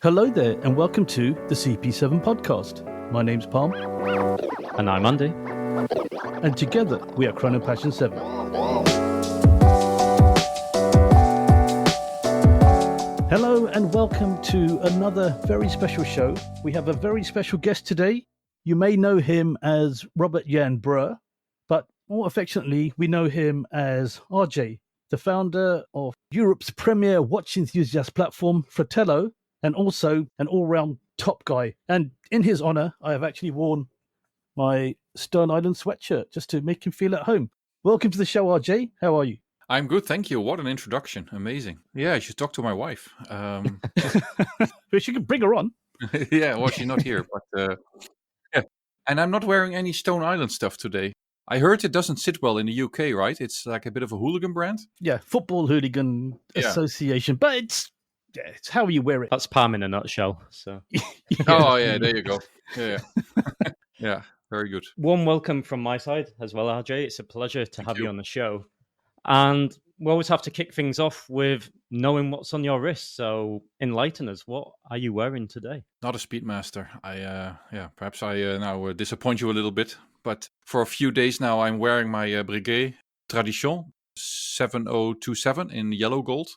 Hello there, and welcome to the CP7 podcast. My name's Palm, And I'm Andy. and together we are Chrono Passion 7. Hello, and welcome to another very special show. We have a very special guest today. You may know him as Robert Jan Breur, but more affectionately, we know him as RJ, the founder of Europe's premier watch enthusiast platform, Fratello, and also an all-round top guy. And in his honor, I have actually worn my Stern Island sweatshirt just to make him feel at home. Welcome to the show, RJ. How are you? I'm good, thank you. What an introduction. Amazing. Yeah, I should talk to my wife. But you can bring her on. Yeah, well, she's not here, but yeah. And I'm not wearing any Stone Island stuff today. I heard it doesn't sit well in the UK, right? It's like a bit of a hooligan brand. Yeah, Football Hooligan Yeah. Association. But it's how you wear it. That's Palm in a nutshell. So, Oh, yeah, there you go. Yeah. Yeah, very good. warm welcome from my side as well, RJ. It's a pleasure to have you you. on the show. And we always have to kick things off with knowing what's on your wrist. So, enlighten us. What are you wearing today? Not a Speedmaster. Perhaps I now disappoint you a little bit. But for a few days now, I'm wearing my Breguet Tradition 7027 in yellow gold.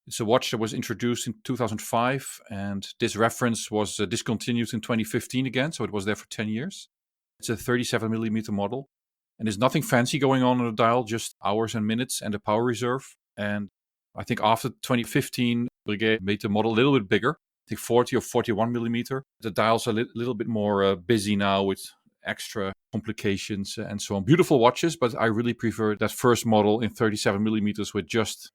It's a watch that was introduced in 2005, and this reference was discontinued in 2015 again, so it was there for 10 years. It's a 37mm model, and there's nothing fancy going on the dial, just hours and minutes and a power reserve. And I think after 2015, Breguet made the model a little bit bigger, I think 40 or 41mm. The dial's a little bit more busy now with extra complications and so on. Beautiful watches, but I really prefer that first model in 37mm with just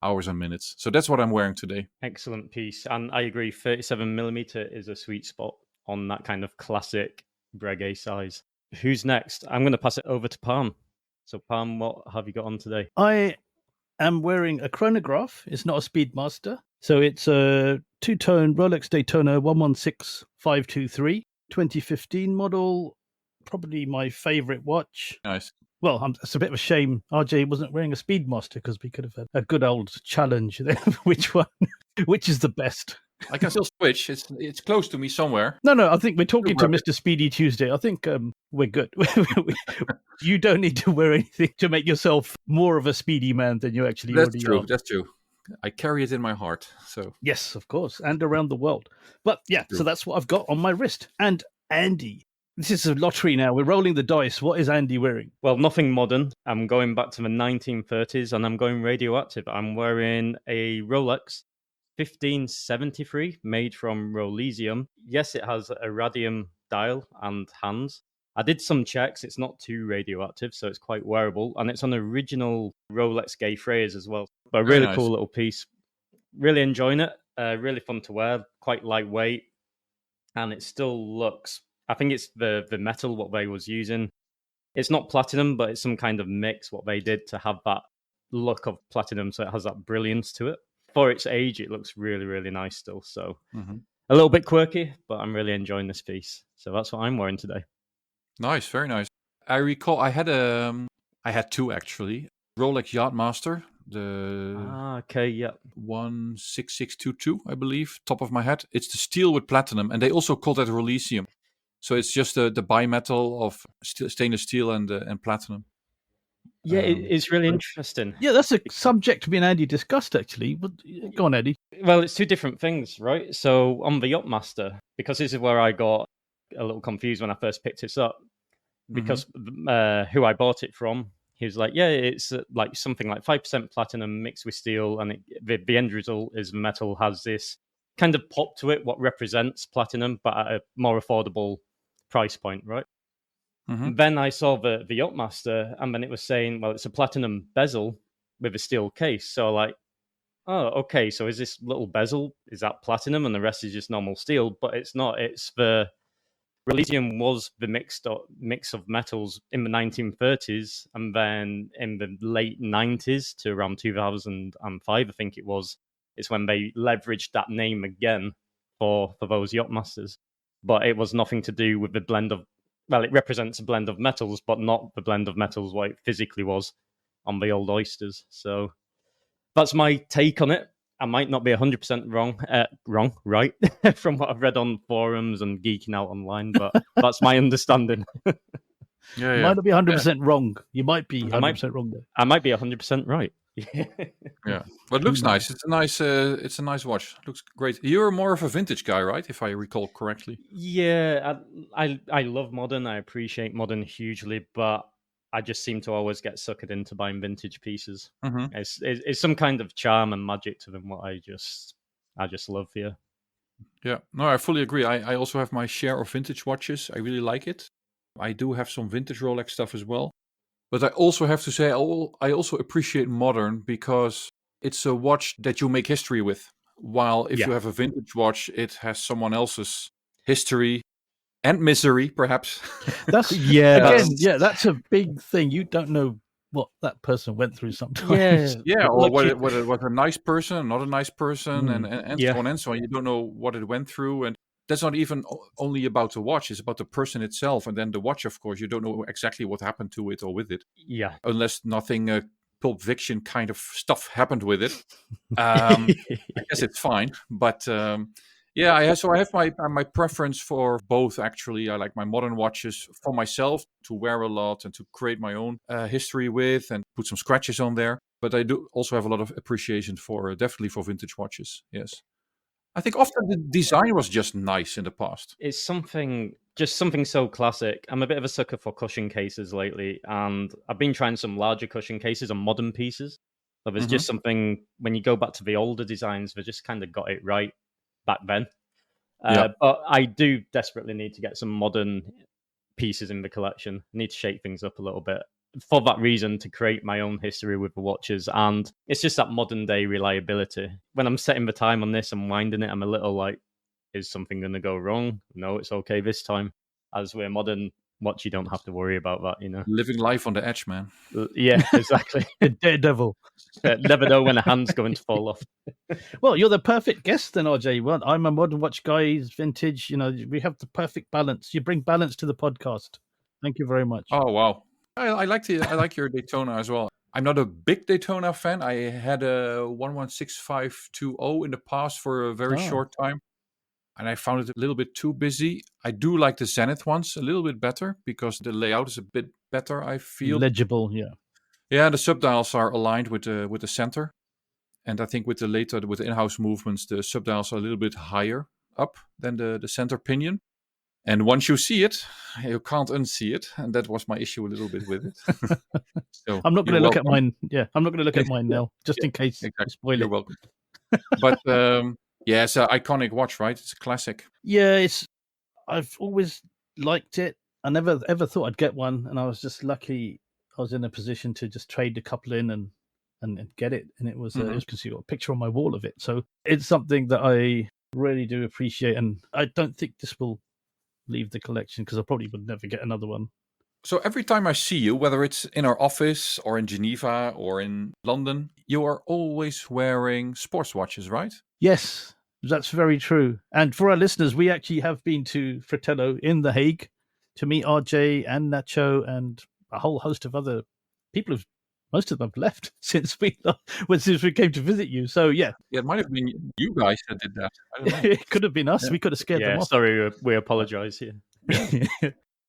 hours and minutes. So that's what I'm wearing today. Excellent piece. And I agree, 37mm is a sweet spot on that kind of classic Breguet size. Who's next? I'm going to pass it over to Palm. So, Palm, what have you got on today? I am wearing a chronograph. It's not a Speedmaster. So it's a two-tone Rolex Daytona 116523, 2015 model. Probably my favorite watch. Nice. Well, it's a bit of a shame RJ wasn't wearing a Speedmaster, because we could have had a good old challenge there. Which is the best? I can still switch. It's close to me somewhere. No, I think we're talking to Mr. Speedy Tuesday. I think we're good. You don't need to wear anything to make yourself more of a speedy man than you actually already are. That's true. I carry it in my heart. So Yes, of course, and around the world. But yeah, so that's what I've got on my wrist. And Andy, this is a lottery now. We're rolling the dice. What is Andy wearing? Well, nothing modern. I'm going back to the 1930s and I'm going radioactive. I'm wearing a Rolex 1573 made from Rolesium. Yes, it has a radium dial and hands. I did some checks. It's not too radioactive, so it's quite wearable. And it's on original Rolex gay phrase as well. But a Very really nice. cool little piece. Really enjoying it. Really fun to wear. Quite lightweight. And it still looks... I think it's the metal, what they was using. It's not platinum, but it's some kind of mix, what they did to have that look of platinum, so it has that brilliance to it. For its age, it looks really, really nice still. So a little bit quirky, but I'm really enjoying this piece. So that's what I'm wearing today. Nice, very nice. I recall I had two actually. Rolex Yachtmaster, the Okay, yeah. 16622, I believe, top of my head. It's the steel with platinum, and they also call that Rolesium. So it's just the bimetal of stainless steel and platinum. Yeah, it's really interesting. Yeah, that's a subject me and Andy discussed, actually. But go on, Andy. Well, it's two different things, right? So on the Yachtmaster, because this is where I got a little confused when I first picked this up, because who I bought it from, he was like, yeah, it's like something like 5% platinum mixed with steel, and the end result is metal has this kind of pop to it, what represents platinum, but at a more affordable price point, right? Then I saw the Yachtmaster, and then it was saying, well, it's a platinum bezel with a steel case. So like, oh, okay, so is this little bezel, is that platinum and the rest is just normal steel? But it's not. It's the Rolesium was the mix of metals in the 1930s, and then in the late 90s to around 2005, I think it was, it's when they leveraged that name again for those Yachtmasters. But it was nothing to do with the blend of, well, it represents a blend of metals, but not the blend of metals what it physically was on the old oysters. So that's my take on it. I might not be 100% right, from what I've read on forums and geeking out online, but that's my understanding. Yeah, You yeah. might not be 100% wrong. You might be 100% wrong there. I might be 100% right. Yeah, but it looks Who nice. It's a nice watch. Looks great. You're more of a vintage guy, right? If I recall correctly. Yeah, I love modern. I appreciate modern hugely, but I just seem to always get suckered into buying vintage pieces. Mm-hmm. It's some kind of charm and magic to them. What I just love here. Yeah, no, I fully agree. I also have my share of vintage watches. I really like it. I do have some vintage Rolex stuff as well. But I also have to say, I also appreciate modern because it's a watch that you make history with. While if you have a vintage watch, it has someone else's history and misery, perhaps. That's again, that's a big thing. You don't know what that person went through sometimes. Or whether it was a nice person, not a nice person, and Yeah. so on and so on. You don't know what it went through, and that's not even only about the watch. It's about the person itself, and then the watch, of course. You don't know exactly what happened to it or with it. Yeah. Unless nothing Pulp Fiction kind of stuff happened with it. I guess it's fine, but so I have my preference for both. Actually, I like my modern watches for myself to wear a lot and to create my own history with and put some scratches on there. But I do also have a lot of appreciation for definitely for vintage watches. Yes, I think often the design was just nice in the past. It's something so classic. I'm a bit of a sucker for cushion cases lately, and I've been trying some larger cushion cases on modern pieces. So there's just something, when you go back to the older designs, they just kind of got it right back then. But I do desperately need to get some modern pieces in the collection. I need to shake things up a little bit for that reason, to create my own history with the watches. And it's just that modern day reliability. When I'm setting the time on this and winding it, I'm a little like, is something going to go wrong? No, it's okay this time. As we're modern watch, you don't have to worry about that, you know. Living life on the edge, man. Yeah, exactly. Daredevil. Never know when a hand's going to fall off. Well, you're the perfect guest then, RJ. Well, I'm a modern watch guy, he's vintage. You know, we have the perfect balance. You bring balance to the podcast. Thank you very much. Oh wow, I like your Daytona as well. I'm not a big Daytona fan. I had a 116520 in the past for a very short time, and I found it a little bit too busy. I do like the Zenith ones a little bit better because the layout is a bit better, I feel. Legible, yeah. Yeah, the subdials are aligned with the center, and I think with the in-house movements, the subdials are a little bit higher up than the center pinion. And once you see it, you can't unsee it, and that was my issue a little bit with it. So I'm not going to look at mine. Yeah, I'm not going to look at mine now, just in case you spoil it. You're welcome. But it's an iconic watch, right? It's a classic. Yeah, I've always liked it. I never ever thought I'd get one, and I was just lucky. I was in a position to just trade a couple in and get it, and it was it was because you got a picture on my wall of it. So it's something that I really do appreciate, and I don't think this will leave the collection because I probably would never get another one. So every time I see you, whether it's in our office or in Geneva or in London, you are always wearing sports watches, right? Yes, that's very true. And for our listeners, we actually have been to Fratello in The Hague to meet RJ and Nacho and a whole host of other people. Most of them have left since we came to visit you. So yeah, it might have been you guys that did that. I don't know. It could have been us. Yeah. We could have scared them off. Sorry, we apologise here.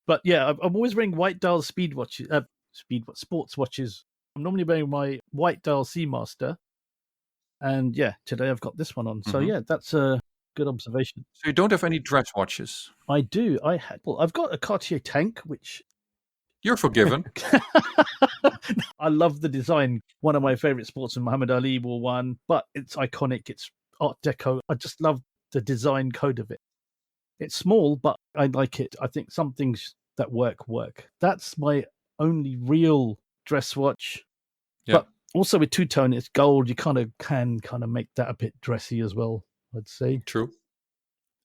But yeah, I'm always wearing white dial sports watches. I'm normally wearing my white dial Seamaster, and yeah, today I've got this one on. So yeah, that's a good observation. So you don't have any dress watches? I do. I've got a Cartier tank, which. You're forgiven. I love the design. One of my favorite sportsmen, Muhammad Ali, wore one, but it's iconic. It's Art Deco. I just love the design code of it. It's small, but I like it. I think some things that work. That's my only real dress watch. Yeah. But also with two-tone, it's gold. You can make that a bit dressy as well, I'd say. True.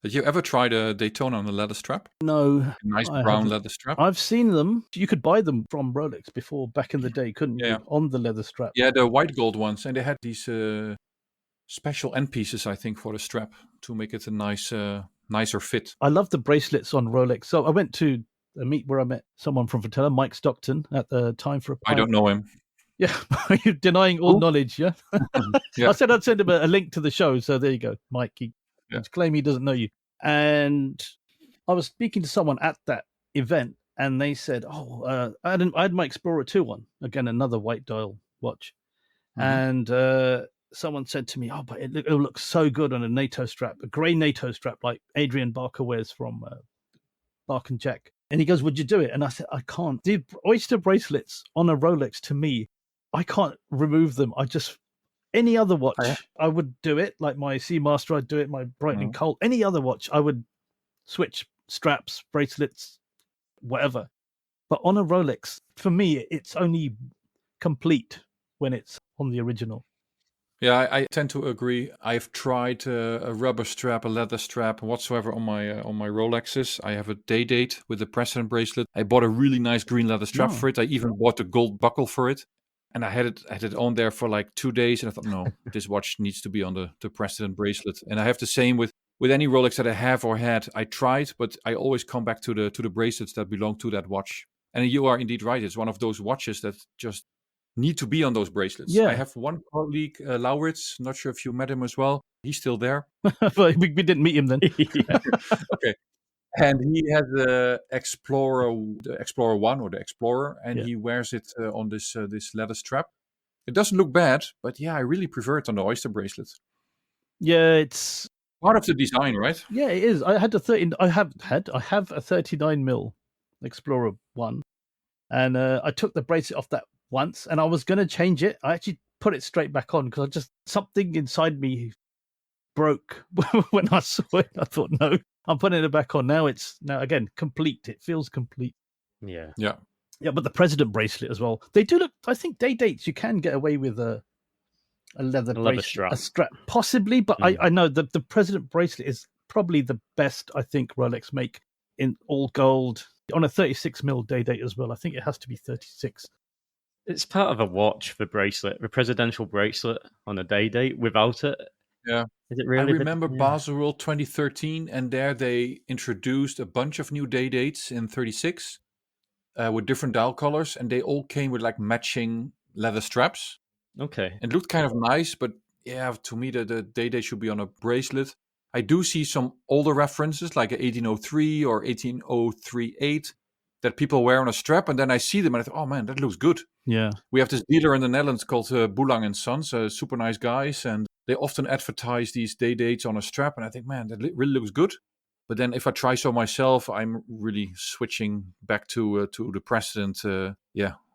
Did you ever try the Daytona on the leather strap? No. A nice brown leather strap? I've seen them. You could buy them from Rolex before, back in the day, couldn't you? On the leather strap. Yeah, the white gold ones. And they had these special end pieces, I think, for the strap to make it a nicer fit. I love the bracelets on Rolex. So I went to a meet where I met someone from Fratello, Mike Stockton, at the time for a pint. I don't know him. Yeah, you're denying all Who? knowledge. Yeah, Yeah. I said I'd send him a link to the show. So there you go, Mike. Yeah. He's claiming he doesn't know you. And I was speaking to someone at that event, and they said, "Oh, I had my Explorer 2 on again, another white dial watch." Mhm. And someone said to me, "Oh, but it'll look so good on a NATO strap, a grey NATO strap like Adrian Barker wears from Bark and Jack." And he goes, "Would you do it?" And I said, "I can't. The oyster bracelets on a Rolex, to me, I can't remove them. Any other I watch, I would do it. Like my Seamaster, I'd do it. My Brighton and Mhm. Colt, any other watch, I would switch straps, bracelets, whatever. But on a Rolex, for me, it's only complete when it's on the original." Yeah, I tend to agree. I've tried a rubber strap, a leather strap, whatsoever on my Rolexes. I have a day date with the President bracelet. I bought a really nice green leather strap No. for it. I even bought a gold buckle for it, and I had it on there for like 2 days. And I thought, no, this watch needs to be on the President bracelet. And I have the same with any Rolex that I have or had. I tried, but I always come back to the bracelets that belong to that watch. And you are indeed right. It's one of those watches that just need to be on those bracelets. I Yeah, have one colleague, Lauritz. Not sure if you met him as well. He's still there. but we didn't meet him then. Yeah. Okay, and he has the Explorer One or the Explorer, and Yeah. he wears it on this leather strap. It doesn't look bad, but yeah, I really prefer it on the oyster bracelet. Yeah, it's Part of the design, right? yeah, it is. I had a 13. I have a 39 mil Explorer 1, and I took the bracelet off that once, and I was going to change it. I actually put it straight back on because I just something inside me broke when I saw it. I thought, no, I'm putting it back on now. It's now again complete. It feels complete. Yeah. Yeah. Yeah, but the President bracelet as well. They do look. I think day dates you can get away with a leather A leather bracelet, a strap. strap, possibly. But Mm. I know the President bracelet is probably the best I think Rolex make in all gold on a 36 mil day date as well. I think it has to be 36. It's part of a watch, the bracelet, the presidential bracelet on a day date. Without it, Yeah. is it I really? remember Basel World 2013, and there they introduced a bunch of new day dates in 36 with different dial colors, and they all came with like matching leather straps. Okay. It looked kind of nice, but yeah, to me, the day date should be on a bracelet. I do see some older references like a 1803 or 18038 that people wear on a strap, and then I see them and I thought, oh man, that looks good. Yeah, We have this dealer in the Netherlands called Boulang and Sons, super nice guys, and they often advertise these day dates on a strap, and I think, man, that really looks good. But then if I try so myself, I'm really switching back to the President,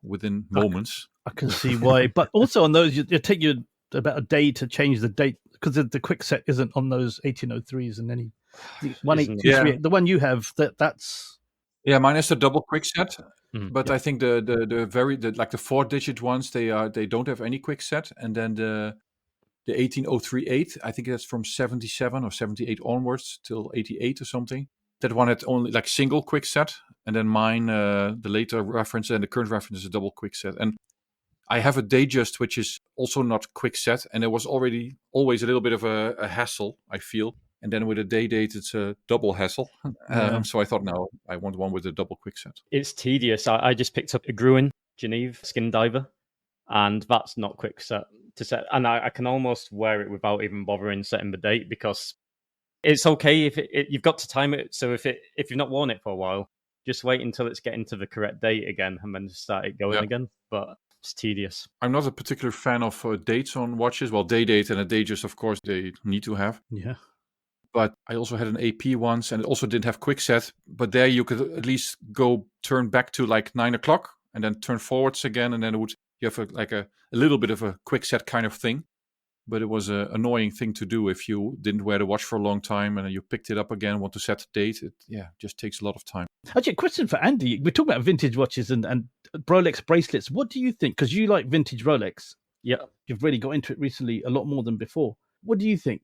within moments. I can see why. But also on those, it take you about a day to change the date because the quick set isn't on those 1803s and any the Isn't it? 1823. The one you have that's Yeah, mine is the double quick set, Mm. but Yeah. I think the 4-digit ones they don't have any quick set, and then the 18038, I think that's from 77 or 78 onwards till 88 or something. That one had only like single quick set, and then mine, the later reference and the current reference is a double quick set. And I have a Datejust, which is also not quick set, and it was already always a little bit of a hassle, I feel. And then with a day date, it's a double hassle. Yeah. So I thought, no, I want one with a double quick set. It's tedious. I just picked up a Gruen Geneve skin diver, and that's not quick set to set. And I can almost wear it without even bothering setting the date because it's okay if you've got to time it. So if you've not worn it for a while, just wait until it's getting to the correct date again, and then start it going Yeah. again. But it's tedious. I'm not a particular fan of dates on watches. Well, day date and a Datejust, of course, they need to have. Yeah. But I also had an AP once, and it also didn't have quick set. But there you could at least turn back to like 9 o'clock, and then turn forwards again, and then you have a little bit of a quick set kind of thing. But it was an annoying thing to do if you didn't wear the watch for a long time, and then you picked it up again, want to set the date. It just takes a lot of time. Actually, a question for Andy. We're talking about vintage watches and Rolex bracelets. What do you think? Because you like vintage Rolex. Yeah. You've really got into it recently a lot more than before. What do you think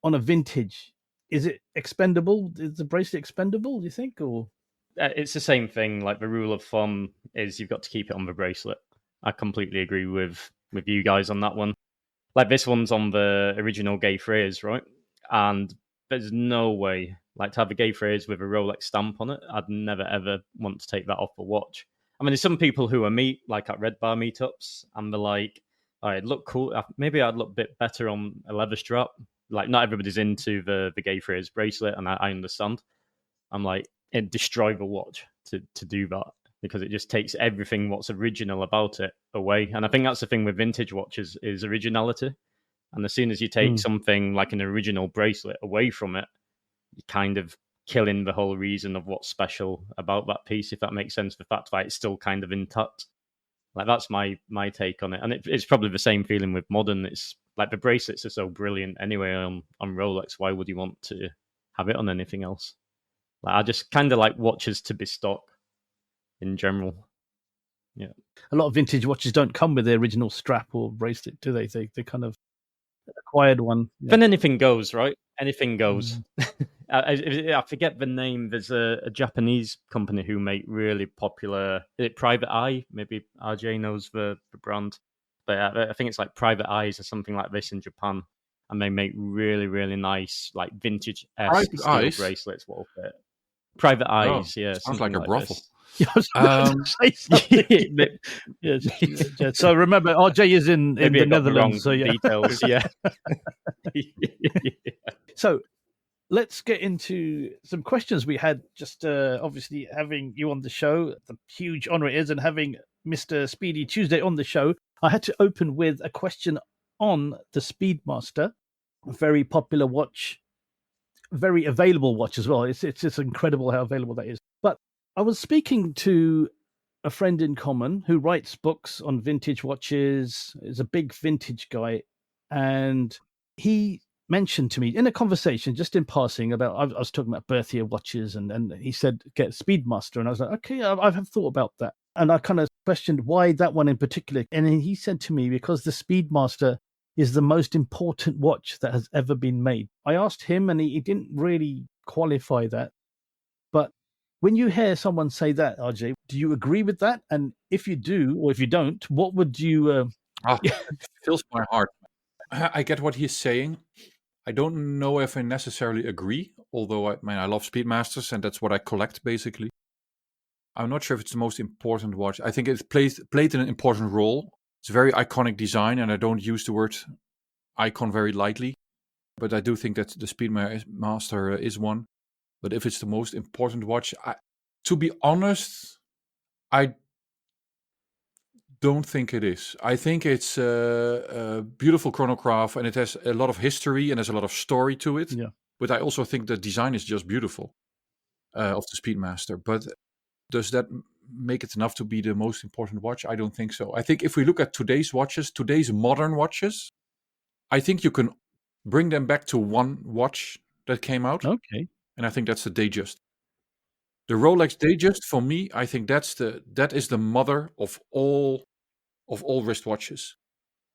on a vintage? Is it expendable? Is the bracelet expendable, do you think? Or It's the same thing. Like the rule of thumb is you've got to keep it on the bracelet. I completely agree with you guys on that one. Like this one's on the original gay phrase, right? And there's no way, like to have a gay phrase with a Rolex stamp on it, I'd never ever want to take that off the watch. I mean, there's some people who are like at Red Bar meetups, and they're like, "Oh, it'd look cool. Maybe I'd look a bit better on a leather strap." Like, not everybody's into the gay phrase bracelet, and I understand. I'm like, it destroy the watch to do that because it just takes everything what's original about it away. And I think that's the thing with vintage watches is originality. And as soon as you take something like an original bracelet away from it, you're kind of killing the whole reason of what's special about that piece, if that makes sense. The fact that it's still kind of intact. Like, that's my take on it. And it's probably the same feeling with modern. It's like the bracelets are so brilliant anyway on Rolex. Why would you want to have it on anything else? Like, I just kind of like watches to be stock in general. Yeah. A lot of vintage watches don't come with the original strap or bracelet, do they? They kind of acquired one. Yeah. Then anything goes, right? Anything goes. I forget the name. There's a Japanese company who make really popular. Is it Private Eye? Maybe RJ knows the brand. But I think it's like Private Eyes or something like this in Japan. And they make really, really nice, like vintage-esque steel bracelets. What fit. Private Eyes, yeah. Sounds like a brothel. Yeah, I was about to say something. Yeah. So remember, RJ is in the Netherlands. So yeah. Details, yeah. So let's get into some questions we had. Just obviously having you on the show, the huge honor it is, and having Mr. Speedy Tuesday on the show. I had to open with a question on the Speedmaster, a very popular watch, very available watch as well. It's just incredible how available that is. But I was speaking to a friend in common who writes books on vintage watches, is a big vintage guy, and he mentioned to me in a conversation, just in passing, about I was talking about birthday watches, and he said get Speedmaster, and I was like, okay, I have thought about that, and I kind of questioned why that one in particular, and he said to me because the Speedmaster is the most important watch that has ever been made. I asked him, and he didn't really qualify that, but when you hear someone say that, RJ, do you agree with that? And if you do, or if you don't, what would you... It fills my heart. I get what he's saying. I don't know if I necessarily agree, although I love Speedmasters, and that's what I collect, basically. I'm not sure if it's the most important watch. I think it played an important role. It's a very iconic design, and I don't use the word icon very lightly. But I do think that the Speedmaster is one. But if it's the most important watch, to be honest, I don't think it is. I think it's a beautiful chronograph, and it has a lot of history and there's a lot of story to it. Yeah. But I also think the design is just beautiful of the Speedmaster. But does that make it enough to be the most important watch? I don't think so. I think if we look at today's watches, today's modern watches, I think you can bring them back to one watch that came out. Okay. And I think that's the Datejust. The Rolex Datejust, for me, I think that is the mother of all wristwatches.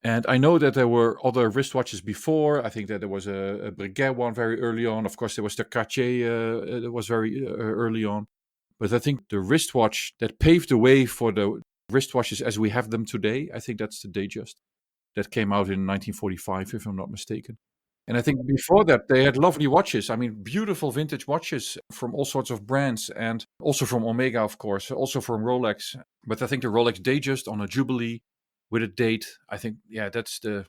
And I know that there were other wristwatches before. I think that there was a Breguet one very early on. Of course, there was the Cartier that was very early on. But I think the wristwatch that paved the way for the wristwatches as we have them today, I think that's the Datejust that came out in 1945, if I'm not mistaken. And I think before that, they had lovely watches. I mean, beautiful vintage watches from all sorts of brands, and also from Omega, of course, also from Rolex. But I think the Rolex Datejust on a Jubilee with a date, I think, yeah, that's the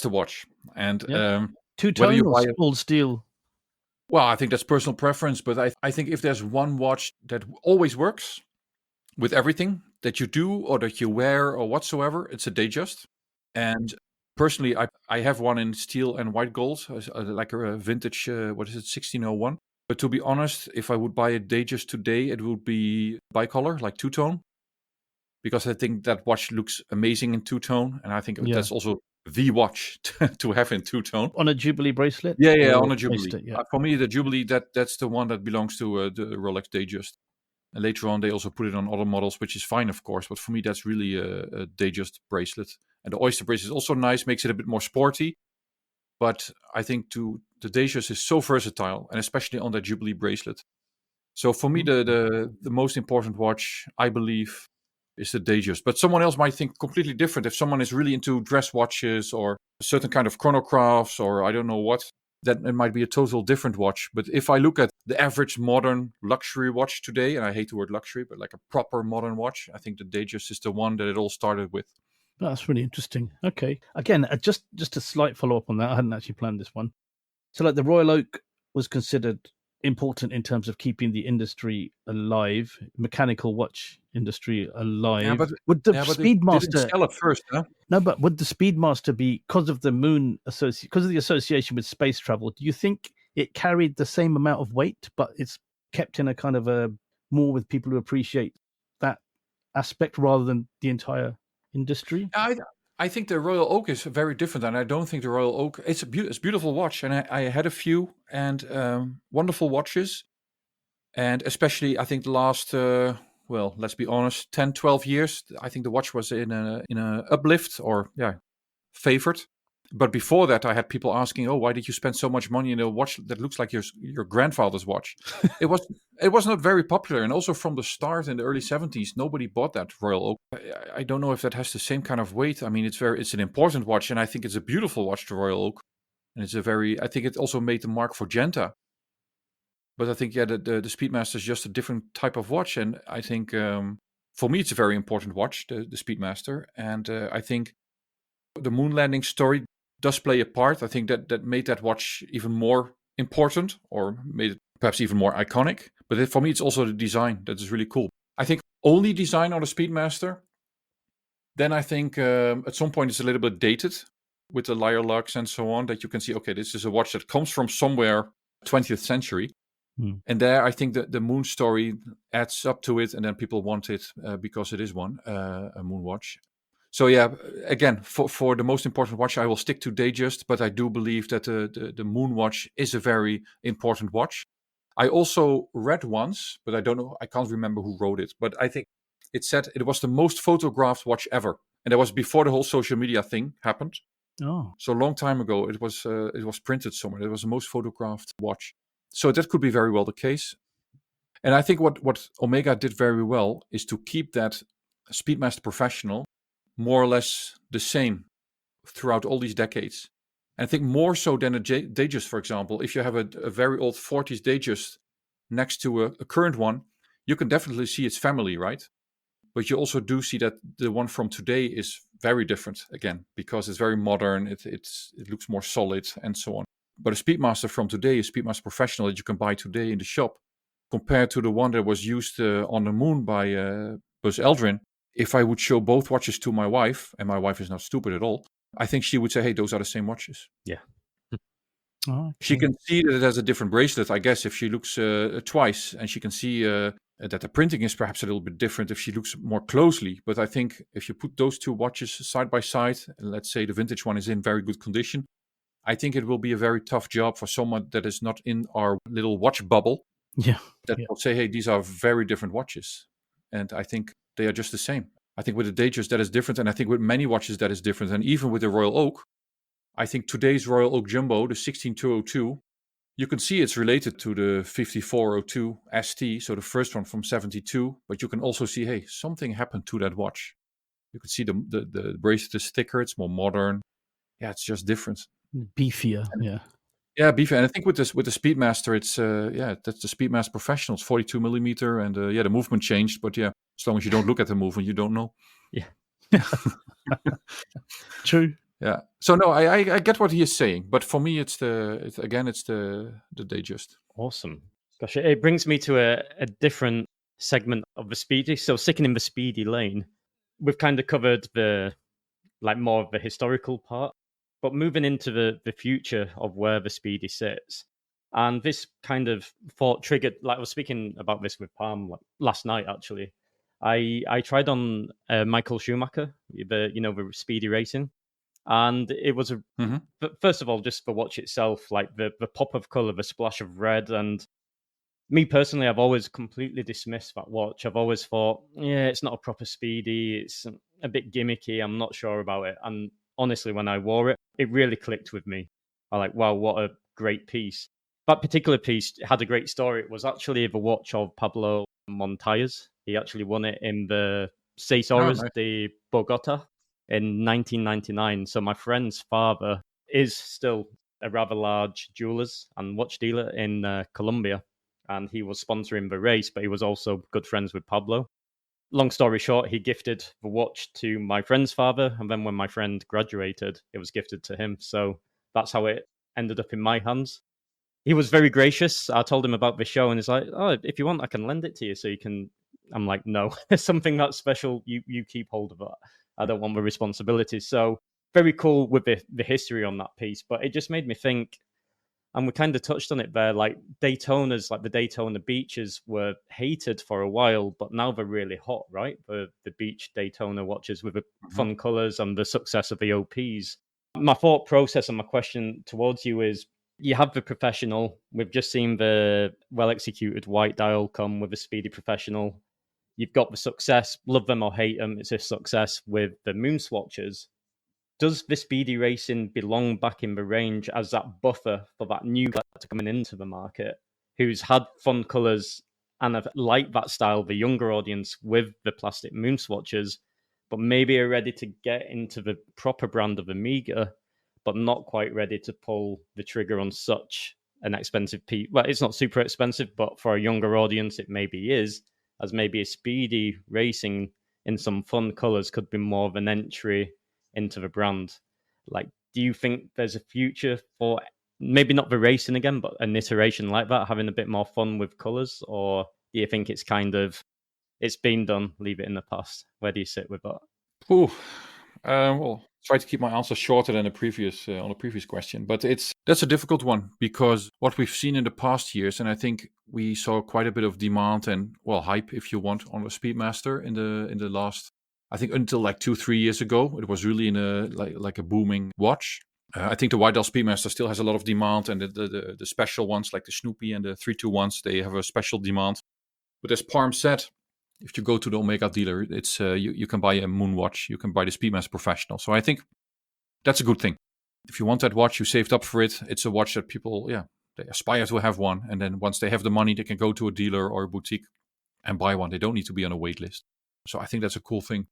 watch. And two-tone or all steel? Well, I think that's personal preference. But I think if there's one watch that always works with everything that you do or that you wear or whatsoever, it's a Datejust. And personally, I have one in steel and white gold, like a vintage, 1601. But to be honest, if I would buy a Datejust today, it would be bicolor, like two-tone. Because I think that watch looks amazing in two-tone. And I think that's also the watch to have in two-tone. On a Jubilee bracelet? Yeah, on a Jubilee. For me, the Jubilee, that's the one that belongs to the Rolex Datejust. And later on, they also put it on other models, which is fine, of course. But for me, that's really a Datejust bracelet. And the Oyster bracelet is also nice, makes it a bit more sporty. But I think the Datejust is so versatile, and especially on that Jubilee bracelet. So for me, the most important watch, I believe, is the Datejust. But someone else might think completely different. If someone is really into dress watches or a certain kind of chronographs or I don't know what, then it might be a total different watch. But if I look at the average modern luxury watch today, and I hate the word luxury, but like a proper modern watch, I think the Datejust is the one that it all started with. That's really interesting. Okay. Again, just a slight follow-up on that. I hadn't actually planned this one. So like the Royal Oak was considered important in terms of keeping the industry alive, mechanical watch industry alive. Yeah, but would the they didn't Speedmaster sell it first, huh? No, but would the Speedmaster be because of the because of the association with space travel? Do you think it carried the same amount of weight, but it's kept in a kind of a more with people who appreciate that aspect rather than the entire industry? I think the Royal Oak is very different, and I don't think the Royal Oak. It's a beautiful watch, and I had a few and wonderful watches, and especially I think the last well, let's be honest, 10, 12 years, I think the watch was in a uplift or favored. But before that, I had people asking, "Oh, why did you spend so much money in a watch that looks like your grandfather's watch?" it was not very popular, and also from the start in the early 70s, nobody bought that Royal Oak. I don't know if that has the same kind of weight. I mean, it's an important watch, and I think it's a beautiful watch, the Royal Oak, and I think it also made the mark for Genta. But I think the Speedmaster is just a different type of watch, and I think for me it's a very important watch, the Speedmaster, and I think the moon landing story does play a part. I think that made that watch even more important, or made it perhaps even more iconic. But for me, it's also the design that is really cool. I think only design on the Speedmaster, then I think at some point it's a little bit dated with the lyre lugs and so on, that you can see, okay, this is a watch that comes from somewhere 20th century. And there, I think that the moon story adds up to it, and then people want it because it is a moon watch. So yeah, again, for the most important watch, I will stick to Datejust, but I do believe that the moon watch is a very important watch. I also read once, but I don't know, I can't remember who wrote it, but I think it said it was the most photographed watch ever, and that was before the whole social media thing happened. Oh, so a long time ago, it was printed somewhere. It was the most photographed watch. So that could be very well the case. And I think what Omega did very well is to keep that Speedmaster Professional more or less the same throughout all these decades. And I think more so than a Datejust, for example, if you have a very old 40s Datejust next to a current one, you can definitely see its family, right? But you also do see that the one from today is very different again, because it's very modern, it looks more solid and so on. But a Speedmaster from today, a Speedmaster Professional that you can buy today in the shop, compared to the one that was used on the moon by Buzz Aldrin, if I would show both watches to my wife, and my wife is not stupid at all, I think she would say, hey, those are the same watches. Yeah. okay. She can see that it has a different bracelet, I guess, if she looks twice, and she can see that the printing is perhaps a little bit different if she looks more closely. But I think if you put those two watches side by side, and let's say the vintage one is in very good condition, I think it will be a very tough job for someone that is not in our little watch bubble. Yeah. That will say, hey, these are very different watches. And I think they are just the same. I think with the Datejust that is different, and I think with many watches that is different. And even with the Royal Oak, I think today's Royal Oak Jumbo, the 16202, you can see it's related to the 5402 ST, so the first one from 72. But you can also see, hey, something happened to that watch. You can see the bracelet is thicker, it's more modern. Yeah, it's just different. Beefier, yeah. Yeah, beefier. And I think with the Speedmaster, it's that's the Speedmaster Professional. It's 42 millimeter, and the movement changed. But yeah, as long as you don't look at the movement, you don't know. Yeah. True. Yeah. So no, I get what he is saying, but for me, it's the Datejust. Awesome. Gosh, it brings me to a different segment of the Speedy. So sticking in the Speedy lane, we've kind of covered the more of the historical part, but moving into the future of where the Speedy sits. And this kind of thought triggered, I was speaking about this with Palm last night, actually. I tried on Michael Schumacher, the Speedy racing. And it was first of all, just the watch itself, like the pop of color, the splash of red. And me personally, I've always completely dismissed that watch. I've always thought, yeah, it's not a proper Speedy. It's a bit gimmicky. I'm not sure about it. And honestly, when I wore it, it really clicked with me. I like, wow, what a great piece. That particular piece had a great story. It was actually the watch of Pablo Montoya's. He actually won it in the 6 Horas de Bogota in 1999. So my friend's father is still a rather large jewelers and watch dealer in Colombia, and he was sponsoring the race, but he was also good friends with Pablo. Long story short, he gifted the watch to my friend's father, and then when my friend graduated, it was gifted to him. So that's how it ended up in my hands. He was very gracious. I told him about the show, and he's like, "Oh, if you want, I can lend it to you, so you can." I'm like, "No, something that's special. You keep hold of it. I don't want the responsibility." So very cool with the history on that piece, but it just made me think, and we kind of touched on it there, like Daytonas, like the Daytona beaches were hated for a while, but now they're really hot, right? The beach Daytona watches with the fun colors and the success of the OPs. My thought process and my question towards you is, you have the professional. We've just seen the well-executed white dial come with the speedy professional. You've got the success, love them or hate them, it's a success with the moon swatches. Does the speedy racing belong back in the range as that buffer for that new collector coming into the market, who's had fun colours and have liked that style, the younger audience with the plastic moon swatches, but maybe are ready to get into the proper brand of Amiga, but not quite ready to pull the trigger on such an expensive piece? Well, it's not super expensive, but for a younger audience, it maybe is, as maybe a speedy racing in some fun colours could be more of an entry into the brand. Like, do you think there's a future for maybe not the racing again, but an iteration like that, having a bit more fun with colors? Or do you think it's kind of, it's been done, leave it in the past? Where do you sit with that? Ooh, well, try to keep my answer shorter than the previous on the previous question, but that's a difficult one, because what we've seen in the past years, and I think we saw quite a bit of demand and, well, hype, if you want, on the Speedmaster in the last, I think until like 2-3 years ago, it was really in a like a booming watch. I think the White Dial Speedmaster still has a lot of demand, and the special ones like the Snoopy and the 321s, they have a special demand. But as Parm said, if you go to the Omega dealer, it's you can buy a Moon watch, you can buy the Speedmaster Professional. So I think that's a good thing. If you want that watch, you saved up for it. It's a watch that people, they aspire to have one, and then once they have the money, they can go to a dealer or a boutique and buy one. They don't need to be on a wait list. So I think that's a cool thing.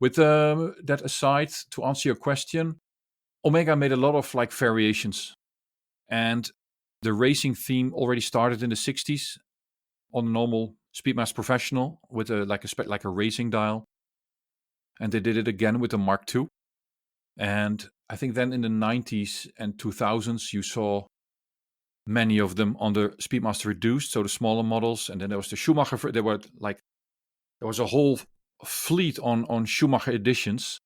With that aside, to answer your question, Omega made a lot of like variations, and the racing theme already started in the 60s on a normal Speedmaster Professional with like a racing dial, and they did it again with the Mark II. And I think then in the 90s and 2000s, you saw many of them on the Speedmaster Reduced, so the smaller models, and then there was the Schumacher. There was a whole fleet on Schumacher editions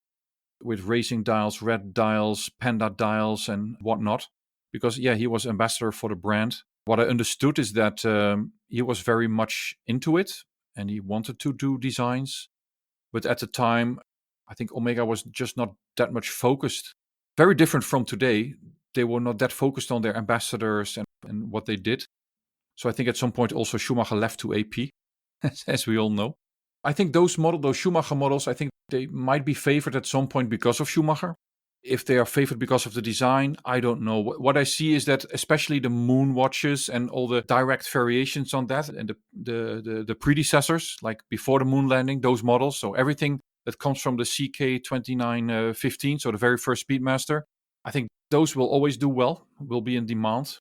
with racing dials, red dials, panda dials, and whatnot. Because he was ambassador for the brand. What I understood is that he was very much into it, and he wanted to do designs. But at the time, I think Omega was just not that much focused. Very different from today. They were not that focused on their ambassadors and what they did. So I think at some point also Schumacher left to AP, as we all know. I think those Schumacher models, I think they might be favored at some point because of Schumacher. If they are favored because of the design, I don't know. What I see is that especially the Moon watches and all the direct variations on that, and the predecessors, like before the moon landing, those models, so everything that comes from the CK2915, so the very first Speedmaster, I think those will always do well, will be in demand.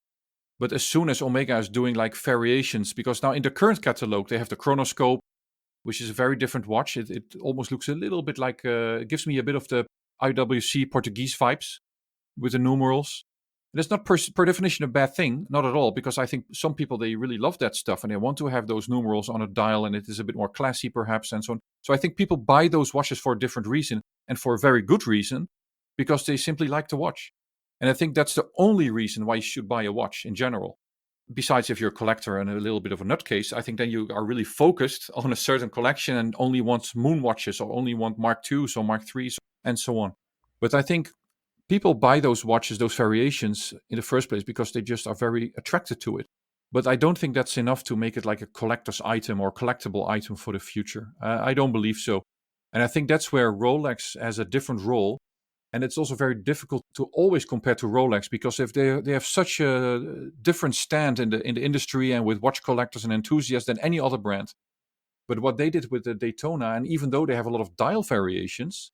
But as soon as Omega is doing like variations, because now in the current catalog, they have the chronoscope, which is a very different watch. It almost looks a little bit like, it gives me a bit of the IWC Portuguese vibes with the numerals. And it's not per definition a bad thing, not at all, because I think some people, they really love that stuff and they want to have those numerals on a dial, and it is a bit more classy perhaps, and so on. So I think people buy those watches for a different reason, and for a very good reason, because they simply like to watch. And I think that's the only reason why you should buy a watch in general. Besides, if you're a collector and a little bit of a nutcase, I think then you are really focused on a certain collection and only want moon watches or only want Mark IIs or Mark IIIs and so on. But I think people buy those watches, those variations in the first place because they just are very attracted to it. But I don't think that's enough to make it like a collector's item or collectible item for the future. I don't believe so. And I think that's where Rolex has a different role. And it's also very difficult to always compare to Rolex, because if they have such a different stand in the industry and with watch collectors and enthusiasts than any other brand. But what they did with the Daytona, and even though they have a lot of dial variations,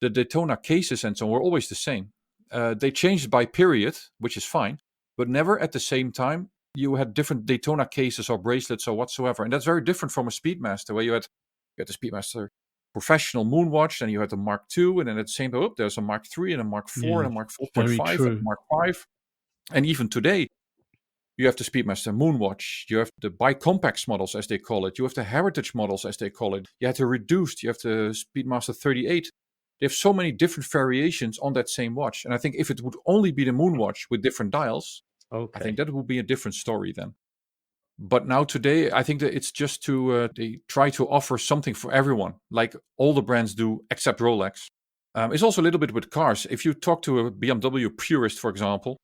the Daytona cases and so on were always the same. They changed by period, which is fine, but never at the same time. You had different Daytona cases or bracelets or whatsoever, and that's very different from a Speedmaster, where you had the Speedmaster Professional Moonwatch, then you had the Mark II, and then at the same time, there's a Mark III and a Mark IV Yeah, and a Mark very 4.5 and true. a Mark V, and even today, you have the Speedmaster Moonwatch, you have the bicompax models, as they call it, you have the heritage models, as they call it, you have the reduced, you have the Speedmaster 38. They have so many different variations on that same watch, and I think if it would only be the Moonwatch with different dials, I think Okay. that would be a different story then. But now today, I think that it's just they try to offer something for everyone, like all the brands do, except Rolex. It's also a little bit with cars. If you talk to a BMW purist, for example,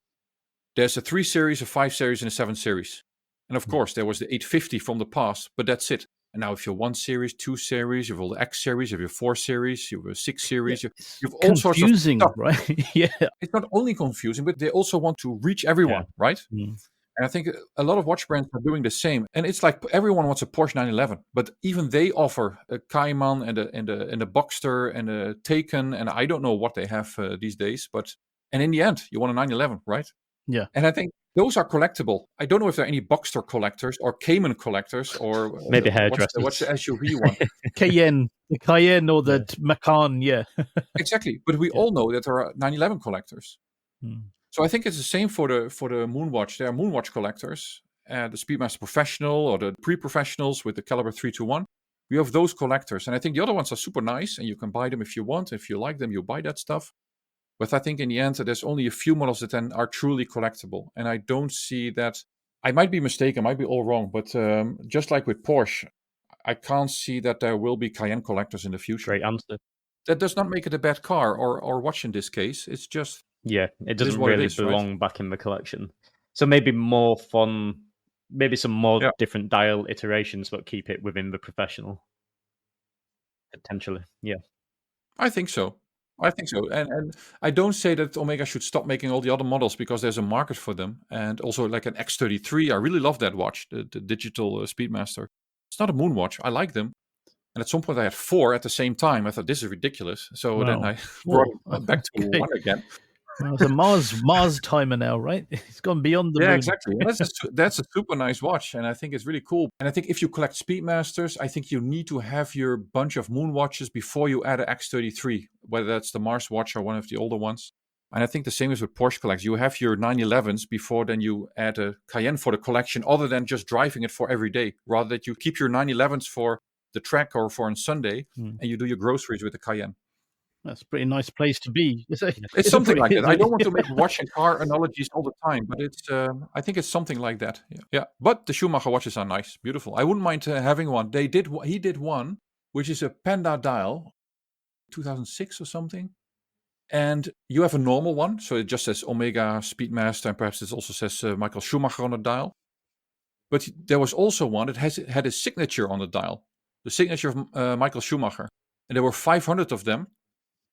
there's a 3 Series, a 5 Series, and a 7 Series. And of course, there was the 850 from the past, but that's it. And now if you're 1 Series, 2 Series, you have all the X Series, you have your 4 Series, you have a 6 Series, you It's have all sorts of confusing, stuff. right? Yeah. It's not only confusing, but they also want to reach everyone, right? Mm. And I think a lot of watch brands are doing the same. And it's like everyone wants a Porsche 911, but even they offer a Cayman and a Boxster and a Taken, and I don't know what they have these days. And in the end, you want a 911, right? Yeah. And I think those are collectible. I don't know if there are any Boxster collectors or Cayman collectors or Maybe what's the hairdressers. SUV one. The Cayenne or the Yeah. Macan, yeah. Exactly. But we Yeah. all know that there are 911 collectors. Mm. So I think it's the same for the Moonwatch. There are Moonwatch collectors, the Speedmaster Professional or the pre-professionals with the caliber 321. We have those collectors, and I think the other ones are super nice, and you can buy them if you want. If you like them, you buy that stuff. But I think in the end, there's only a few models that then are truly collectible, and I don't see that. I might be mistaken, I might be all wrong, but just like with Porsche, I can't see that there will be Cayenne collectors in the future. Great answer. That does not make it a bad car or watch in this case. It's just Yeah, it it is doesn't what it really is, right? belong back in the collection. So maybe more fun, maybe some more Yeah. different dial iterations, but keep it within the professional. Potentially, yeah. I think so. I think so. And I don't say that Omega should stop making all the other models because there's a market for them. And also like an X33, I really love that watch, the digital Speedmaster. It's not a moon watch. I like them. And at some point I had 4 at the same time. I thought this is ridiculous. So then Wow. I brought Whoa. it back to Okay. 1 again. Well, it's a Mars timer now, right? It's gone beyond the Yeah, moon. exactly. And that's a super nice watch, and I think it's really cool. And I think if you collect Speedmasters, I think you need to have your bunch of moon watches before you add an X33, whether that's the Mars watch or one of the older ones. And I think the same is with Porsche collects. You have your 911s before then you add a Cayenne for the collection, other than just driving it for every day. Rather that you keep your 911s for the track or for on Sunday, and you do your groceries with the Cayenne. That's a pretty nice place to be. It's something like that. I don't want to make watch and car analogies all the time, but it's. I think it's something like that. Yeah. But the Schumacher watches are nice, beautiful. I wouldn't mind having one. He did one, which is a Panda dial, 2006 or something. And you have a normal one, so it just says Omega Speedmaster, and perhaps it also says Michael Schumacher on the dial. But there was also one that had a signature on the dial, the signature of Michael Schumacher, and there were 500 of them.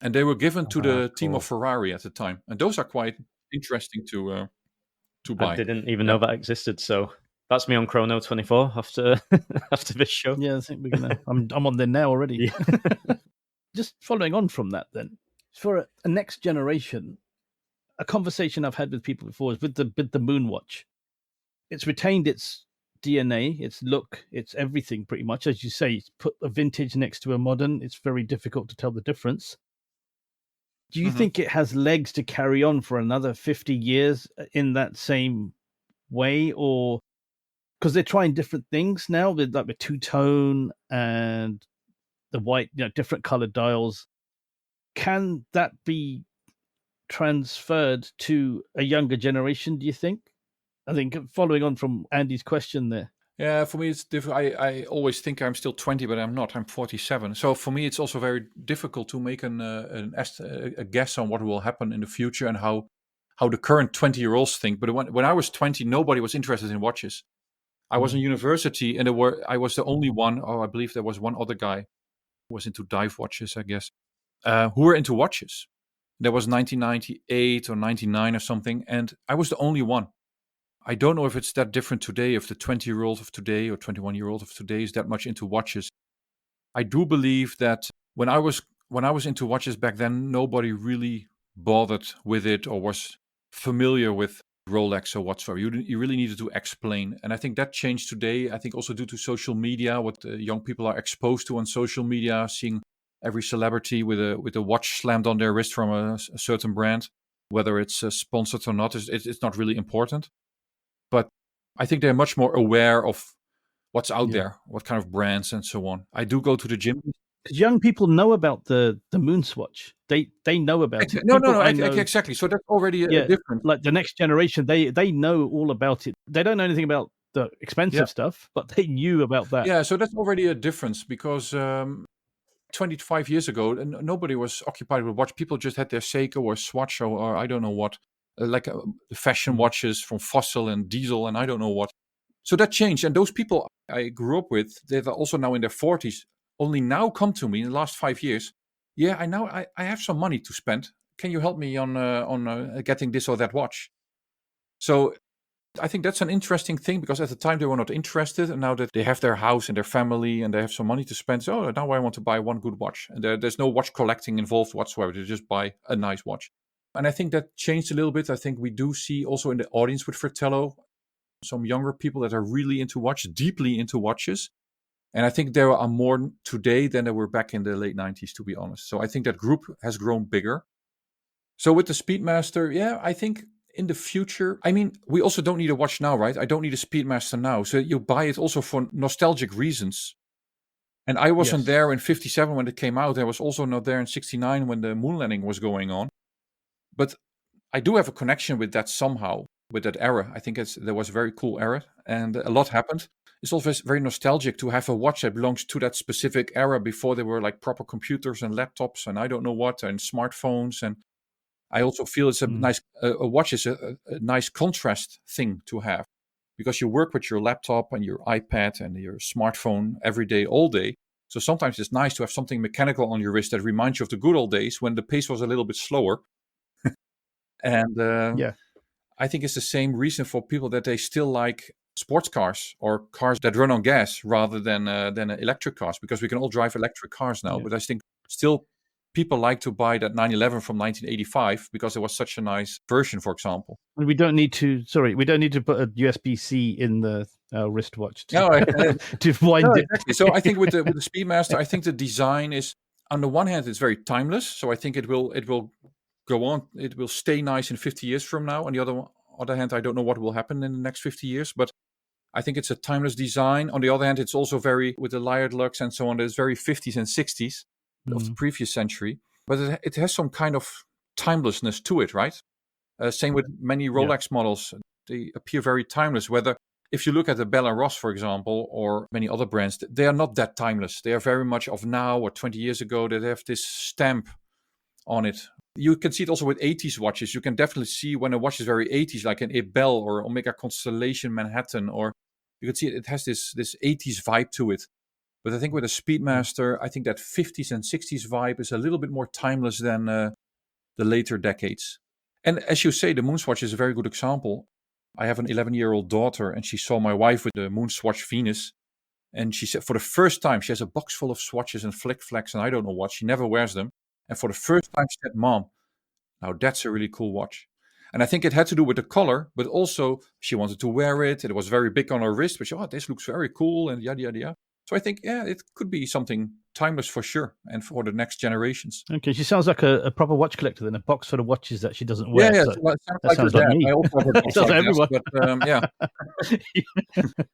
And they were given to the team of Cool. Ferrari at the time, and those are quite interesting to buy. I didn't even know that existed, so that's me on Chrono 24 after after this show. Yeah, I think we're gonna. I'm on there now already. Yeah. Just following on from that, then for a next generation, a conversation I've had with people before is with the Moonwatch. It's retained its DNA, its look, its everything pretty much. As you say, put a vintage next to a modern, it's very difficult to tell the difference. Do you think it has legs to carry on for another 50 years in that same way? Or because they're trying different things now with two-tone and the white, different colored dials. Can that be transferred to a younger generation, do you think? I think following on from Andy's question there. Yeah, for me it's different. I always think I'm still 20, but I'm not. I'm 47. So for me, it's also very difficult to make a guess on what will happen in the future and how the current 20-year-olds think. But when I was 20, nobody was interested in watches. I was in university, and I was the only one, or I believe there was one other guy who was into dive watches, I guess, who were into watches. That was 1998 or 99 or something, and I was the only one. I don't know if it's that different today, if the 20-year-old of today or 21-year-old of today is that much into watches. I do believe that when I was into watches back then, nobody really bothered with it or was familiar with Rolex or whatsoever. You really needed to explain. And I think that changed today. I think also due to social media, what young people are exposed to on social media, seeing every celebrity with a watch slammed on their wrist from a certain brand, whether it's sponsored or not, it's not really important. But I think they're much more aware of what's out there, what kind of brands and so on. I do go to the gym. Because young people know about the moon swatch. They know about it. No, Know, exactly. So that's already a different. Like the next generation, they know all about it. They don't know anything about the expensive stuff, but they knew about that. Yeah, so that's already a difference because 25 years ago, nobody was occupied with watch. People just had their Seiko or Swatch or I don't know what, like fashion watches from Fossil and Diesel and I don't know what. So that changed. And those people I grew up with, they're also now in their 40s, only now come to me in the last 5 years. Yeah, I have some money to spend. Can you help me on getting this or that watch? So I think that's an interesting thing because at the time they were not interested, and now that they have their house and their family and they have some money to spend, so now I want to buy one good watch. And there's no watch collecting involved whatsoever. They just buy a nice watch. And I think that changed a little bit. I think we do see also in the audience with Fratello some younger people that are really into watches, deeply into watches. And I think there are more today than there were back in the late 90s, to be honest. So I think that group has grown bigger. So with the Speedmaster, yeah, I think in the future, I mean, we also don't need a watch now, right? I don't need a Speedmaster now. So you buy it also for nostalgic reasons. And I wasn't there in 57 when it came out. I was also not there in 69 when the moon landing was going on. But I do have a connection with that somehow, with that era. I think there was a very cool era and a lot happened. It's always very nostalgic to have a watch that belongs to that specific era before there were like proper computers and laptops and I don't know what, and smartphones. And I also feel it's a nice, a watch is a nice contrast thing to have because you work with your laptop and your iPad and your smartphone every day, all day. So sometimes it's nice to have something mechanical on your wrist that reminds you of the good old days when the pace was a little bit slower. And I think it's the same reason for people that they still like sports cars or cars that run on gas rather than electric cars, because we can all drive electric cars now. But I think still people like to buy that 911 from 1985 because it was such a nice version, for example. And we don't need to put a USB-C in the wristwatch to wind it. Exactly. So I think with the Speedmaster, I think the design is, on the one hand, it's very timeless. So I think it will go on. It will stay nice in 50 years from now. On the other hand, I don't know what will happen in the next 50 years, but I think it's a timeless design. On the other hand, it's also very, with the layered lux and so on, it's very 50s and 60s of the previous century. But it has some kind of timelessness to it, right? Same with many Rolex models. They appear very timeless. Whether, if you look at the Bell & Ross, for example, or many other brands, they are not that timeless. They are very much of now or 20 years ago. They have this stamp on it. You can see it also with 80s watches. You can definitely see when a watch is very 80s, like an Bell or Omega Constellation Manhattan, or you can see it has this 80s vibe to it. But I think with a Speedmaster, I think that 50s and 60s vibe is a little bit more timeless than the later decades. And as you say, the Moonswatch is a very good example. I have an 11-year-old daughter, and she saw my wife with the Moonswatch Venus. And she said for the first time, she has a box full of swatches and flick flacks, and I don't know what. She never wears them. And for the first time, she said, "Mom, now that's a really cool watch." And I think it had to do with the color, but also she wanted to wear it. It was very big on her wrist, but she, this looks very cool, and yada, yada, yada. So I think, it could be something timeless for sure, and for the next generations. Okay, she sounds like a proper watch collector then, a box full of watches that she doesn't wear. Yeah, so that sounds like me. I also have a box it does like everyone. This, but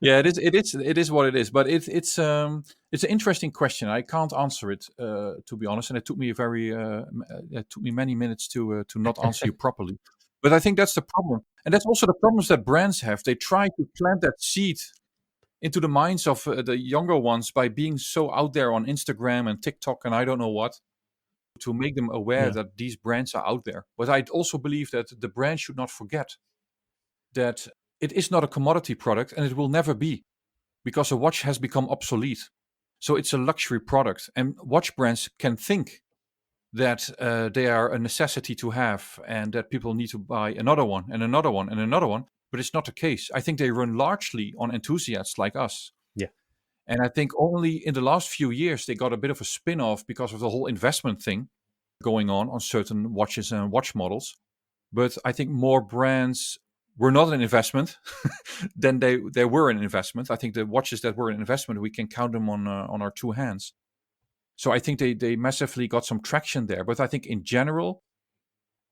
yeah, it is what it is. But it's an interesting question. I can't answer it to be honest, and it took me many minutes to not answer you properly. But I think that's the problem, and that's also the problems that brands have. They try to plant that seed into the minds of the younger ones by being so out there on Instagram and TikTok and I don't know what, to make them aware that these brands are out there. But I also believe that the brand should not forget that it is not a commodity product, and it will never be, because a watch has become obsolete. So it's a luxury product, and watch brands can think that they are a necessity to have and that people need to buy another one and another one and another one. But it's not the case. I think they run largely on enthusiasts like us. Yeah. And I think only in the last few years they got a bit of a spin-off because of the whole investment thing. going on certain watches and watch models. But I think more brands were not an investment than they were an investment. I think the watches that were an investment, we can count them on our two hands. So I think they massively got some traction there. But I think in general,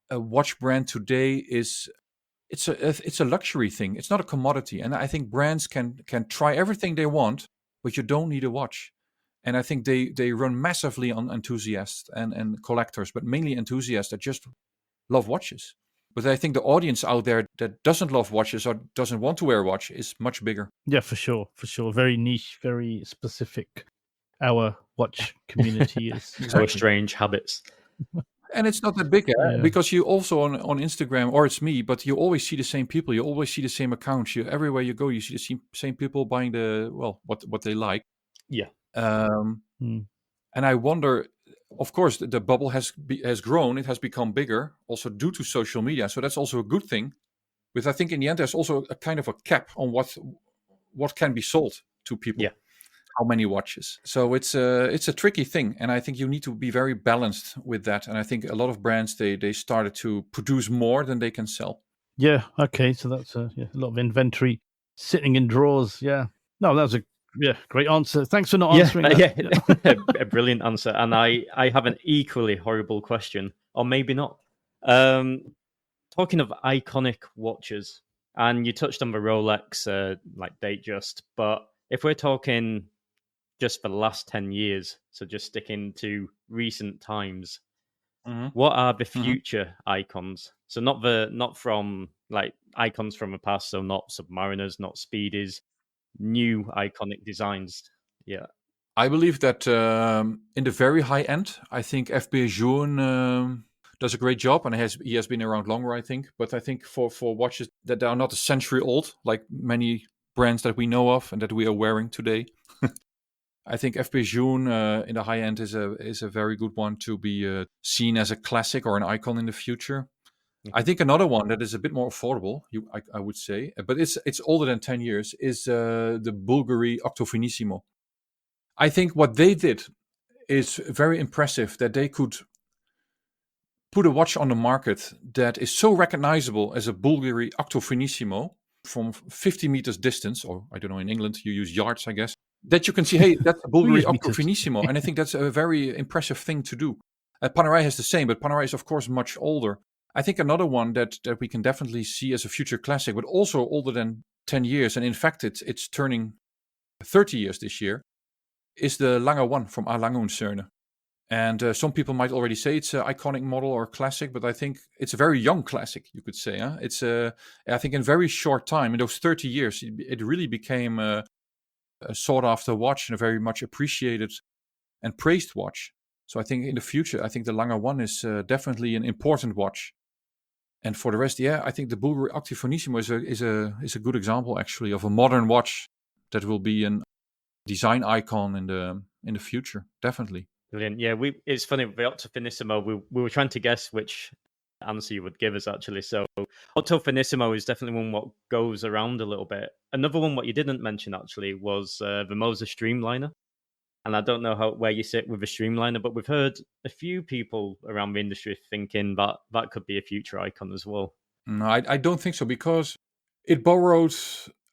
a watch brand today it's a luxury thing. It's not a commodity. And I think brands can try everything they want, but you don't need a watch. And I think they run massively on enthusiasts and collectors, but mainly enthusiasts that just love watches. But I think the audience out there that doesn't love watches or doesn't want to wear a watch is much bigger. Yeah, for sure. Very niche, very specific. Our watch community is. Our strange habits. And it's not that big, because you also on Instagram, or it's me, but you always see the same people. You always see the same accounts. Everywhere you go, you see the same people buying what they like. Yeah. And I wonder, of course, the bubble has grown. It has become bigger, also due to social media. So that's also a good thing. But I think in the end, there's also a kind of a cap on what can be sold to people. Yeah. How many watches? So it's a tricky thing, and I think you need to be very balanced with that. And I think a lot of brands they started to produce more than they can sell. Yeah. Okay. So that's a lot of inventory sitting in drawers. Yeah. No, that was a great answer. Thanks for not answering that. Yeah. A brilliant answer. And I have an equally horrible question, or maybe not. Talking of iconic watches, and you touched on the Rolex, like Datejust, but if we're talking just for the last 10 years, so just sticking to recent times, what are the future icons? So not from like icons from the past, so not Submariners, not Speedies, new iconic designs. Yeah. I believe that in the very high end, I think FP Journe does a great job, and he has been around longer, I think. But I think for watches that are not a century old, like many brands that we know of and that we are wearing today, I think FP Journe in the high end is a very good one to be seen as a classic or an icon in the future. I think another one that is a bit more affordable, I would say, but it's older than 10 years, is the Bulgari Octofinissimo. I think what they did is very impressive, that they could put a watch on the market that is so recognizable as a Bulgari Octofinissimo from 50 meters distance, or I don't know, in England you use yards, I guess, that you can see, hey, that's a Bulgari Octofinissimo. And I think that's a very impressive thing to do. Panerai has the same, but Panerai is, of course, much older. I think another one that we can definitely see as a future classic, but also older than 10 years, and in fact, it's turning 30 years this year, is the Lange 1 from A. Lange & Söhne. And some people might already say it's an iconic model or classic, but I think it's a very young classic, you could say. Huh? It's I think in a very short time, in those 30 years, it really became a sought-after watch and a very much appreciated and praised watch. So I think in the future, I think the Lange 1 is definitely an important watch. And for the rest, I think the Bulgari Octofinissimo is a good example, actually, of a modern watch that will be a design icon in the future, definitely. Brilliant. Yeah, it's funny, with the Octofinissimo, we were trying to guess which answer you would give us, actually. So Octofinissimo is definitely one what goes around a little bit. Another one what you didn't mention, actually, was the Moser Streamliner. And I don't know where you sit with a Streamliner, but we've heard a few people around the industry thinking that could be a future icon as well. No, I don't think so, because it borrowed...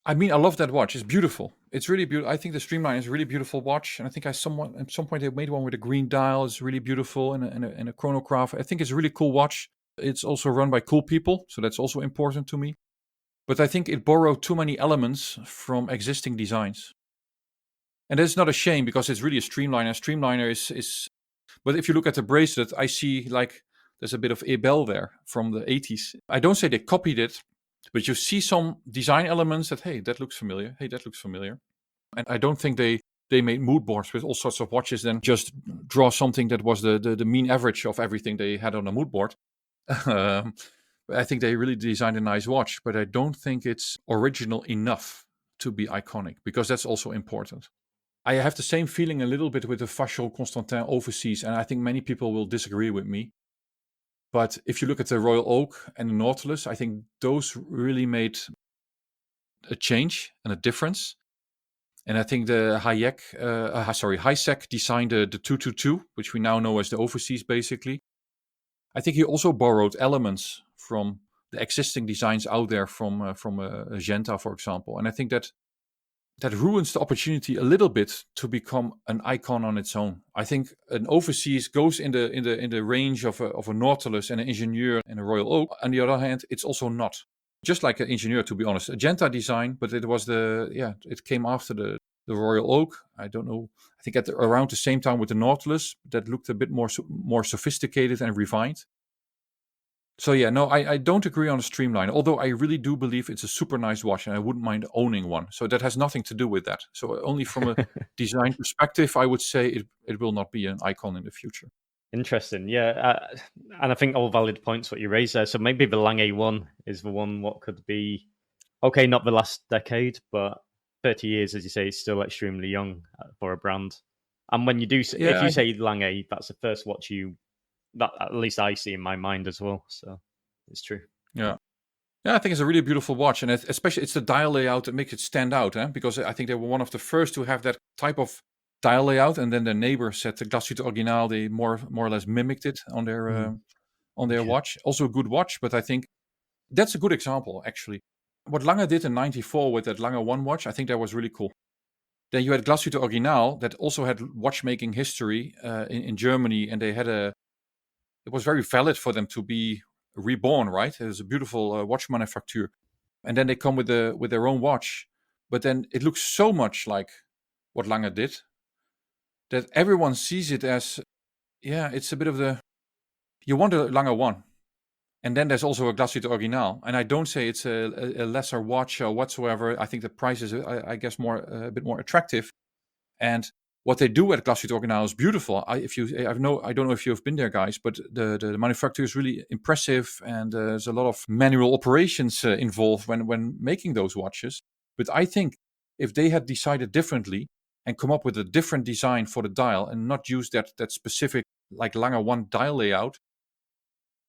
I mean, I love that watch. It's beautiful. It's really beautiful. I think the Streamliner is a really beautiful watch. And I think at some point they made one with a green dial. It's really beautiful, and a chronograph. I think it's a really cool watch. It's also run by cool people, so that's also important to me. But I think it borrowed too many elements from existing designs. And that's not a shame, because it's really a Streamliner. Streamliner is... But if you look at the bracelet, I see like there's a bit of Ebel there from the 80s. I don't say they copied it, but you see some design elements that, hey, that looks familiar. Hey, that looks familiar. And I don't think they made mood boards with all sorts of watches, then just draw something that was the mean average of everything they had on a mood board. I think they really designed a nice watch, but I don't think it's original enough to be iconic, because that's also important. I have the same feeling a little bit with the Vacheron Constantin Overseas, and I think many people will disagree with me. But if you look at the Royal Oak and the Nautilus, I think those really made a change and a difference. And I think the Hisek designed the 222, which we now know as the Overseas, basically. I think he also borrowed elements from the existing designs out there from a Genta, for example. And I think that ruins the opportunity a little bit to become an icon on its own. I think an overseas goes in the range of a Nautilus and an Ingenieur and a Royal Oak. On the other hand, it's also not. Just like an Ingenieur, to be honest, a Genta design, but it was it came after the Royal Oak. I don't know. I think around the same time with the Nautilus, that looked a bit more sophisticated and refined. So yeah, no, I don't agree on the Streamline, although I really do believe it's a super nice watch and I wouldn't mind owning one. So that has nothing to do with that. So only from a design perspective, I would say it will not be an icon in the future. Interesting, yeah. And I think all valid points what you raised there. So maybe the Lange one is the one what could be, okay, not the last decade, but 30 years, as you say, is still extremely young for a brand. And when you do, if you say Lange, that's the first watch that at least I see in my mind as well. So it's true. Yeah, I think it's a really beautiful watch, and especially it's the dial layout that makes it stand out. Because I think they were one of the first to have that type of dial layout, and then their neighbor said the Glasuite Original. They more or less mimicked it on their watch. Also a good watch, but I think that's a good example actually. What Lange did in '94 with that Lange 1 watch, I think that was really cool. Then you had Glasuite Original that also had watchmaking history in Germany, and they had it was very valid for them to be reborn, right? It was a beautiful watch manufacturer. And then they come with their own watch. But then it looks so much like what Lange did that everyone sees it as, it's a bit of you want a Lange 1. And then there's also a Glasuite Original. And I don't say it's a lesser watch or whatsoever. I think the price is, I guess, a bit more attractive. And what they do at Glasuite Original is beautiful. I don't know if you've been there, guys, but the manufacturer is really impressive, and there's a lot of manual operations involved when making those watches. But I think if they had decided differently and come up with a different design for the dial and not use that specific like Lange 1 dial layout,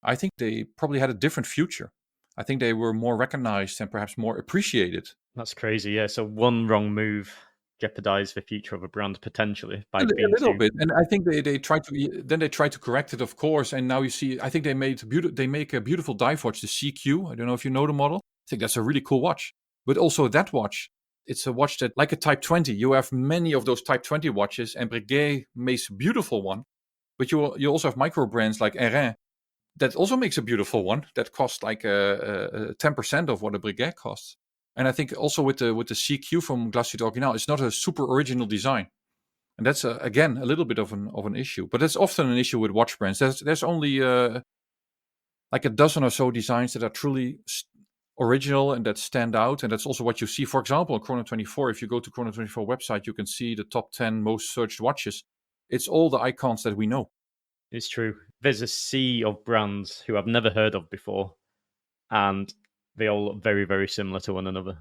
I think they probably had a different future. I think they were more recognized and perhaps more appreciated. That's crazy, yeah. So one wrong move jeopardize the future of a brand potentially by a being little bit, and I think they try to correct it, of course. And now you see, I think they make a beautiful dive watch, the CQ. I don't know if you know the model. I think that's a really cool watch. But also that watch, it's a watch that, like a Type 20, you have many of those Type 20 watches, and Breguet makes a beautiful one. But you also have micro brands like Erin that also makes a beautiful one that costs like 10% of what a Breguet costs. And I think also with the CQ from Glasuite Original, it's not a super original design, and that's again a little bit of an issue. But that's often an issue with watch brands. There's only like a dozen or so designs that are truly original and that stand out, and that's also what you see. For example, Chrono24. If you go to Chrono24 website, you can see the top 10 most searched watches. It's all the icons that we know. It's true. There's a sea of brands who I've never heard of before, and they all look very, very similar to one another.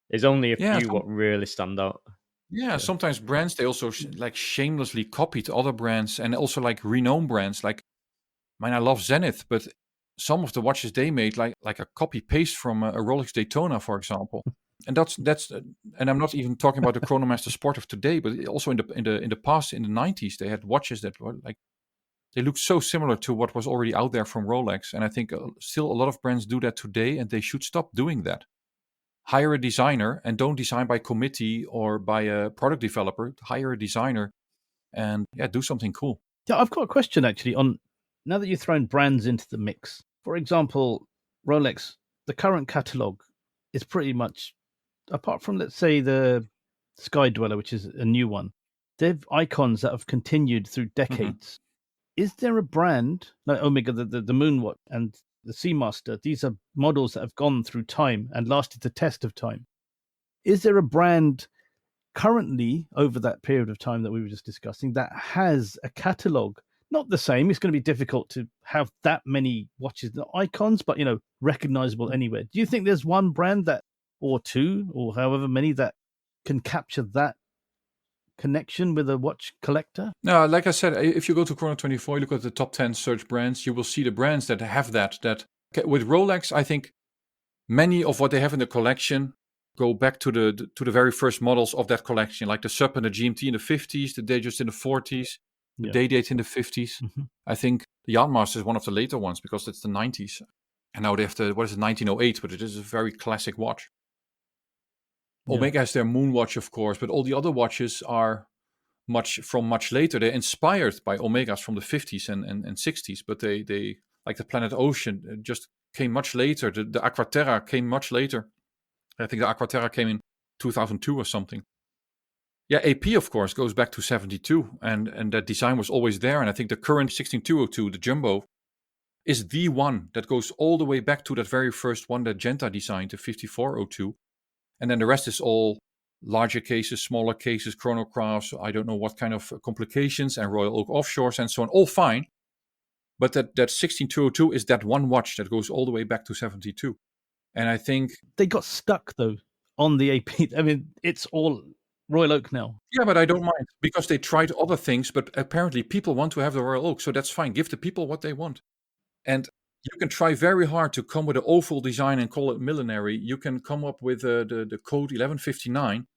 There's only a few what really stand out. Yeah, sometimes brands, they also like shamelessly copied other brands, and also like renowned brands. Like, I love Zenith, but some of the watches they made, like a copy paste from a Rolex Daytona, for example. And that's and I'm not even talking about the Chronomaster Sport of today, but also in the past, in the 90s, they had watches that were like, they look so similar to what was already out there from Rolex. And I think still a lot of brands do that today, and they should stop doing that. Hire a designer and don't design by committee or by a product developer. Hire a designer and do something cool. Yeah, I've got a question actually on, now that you've thrown brands into the mix. For example, Rolex, the current catalogue is pretty much, apart from, let's say, the Sky Dweller, which is a new one, they've icons that have continued through decades. Mm-hmm. Is there a brand like Omega, the Moonwatch, and the Seamaster? These are models that have gone through time and lasted the test of time. Is there a brand currently over that period of time that we were just discussing that has a catalogue? Not the same. It's going to be difficult to have that many watches, not icons, but recognizable anywhere. Do you think there's one brand that, or two, or however many, that can capture that connection with a watch collector? No, like I said, if you go to Chrono24, you look at the top 10 search brands, you will see the brands that have that. With Rolex, I think many of what they have in the collection go back to the very first models of that collection, like the Sub and the GMT in the 50s, the Datejust in the 40s. They date in the 50s. Mm-hmm. I think the Yachtmaster is one of the later ones because it's the 90s. And now they have 1908, but it is a very classic watch. Yeah. Omega has their moon watch, of course, but all the other watches are much later. They're inspired by Omegas from the 50s and 60s, but they like the Planet Ocean just came much later. The Aquaterra came much later. I think the Aquaterra came in 2002 or something. Yeah, AP, of course, goes back to 72, and that design was always there. And I think the current 16202, the Jumbo, is the one that goes all the way back to that very first one that Genta designed, the 5402. And then the rest is all larger cases, smaller cases, chronographs, I don't know what kind of complications, and Royal Oak offshores and so on. All fine. But that 16202 is that one watch that goes all the way back to 72. And I think they got stuck, though, on the AP. I mean, it's all Royal Oak now. Yeah, but I don't mind because they tried other things, but apparently people want to have the Royal Oak, so that's fine. Give the people what they want. And you can try very hard to come with an oval design and call it millenary. You can come up with the code 1159.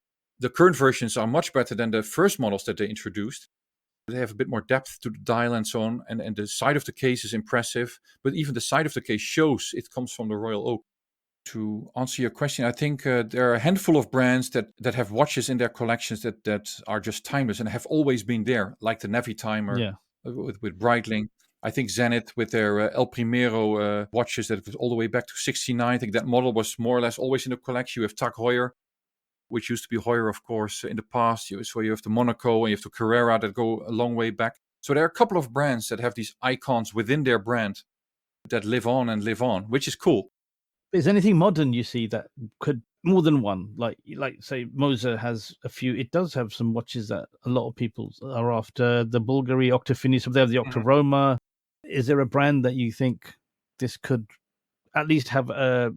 The current versions are much better than the first models that they introduced. They have a bit more depth to the dial and so on, and the side of the case is impressive, but even the side of the case shows it comes from the Royal Oak. To answer your question, I think there are a handful of brands that have watches in their collections that are just timeless and have always been there, like the Navi Timer with Breitling. I think Zenith with their El Primero watches that was all the way back to 69. I think that model was more or less always in the collection. You have Tag Heuer, which used to be Heuer, of course, in the past. So you have the Monaco and you have the Carrera that go a long way back. So there are a couple of brands that have these icons within their brand that live on, which is cool. Is anything modern you see that could more than one? Like say Moser has a few. It does have some watches that a lot of people are after. The Bulgari Octofinis, they have the Octoroma. Is there a brand that you think this could at least have a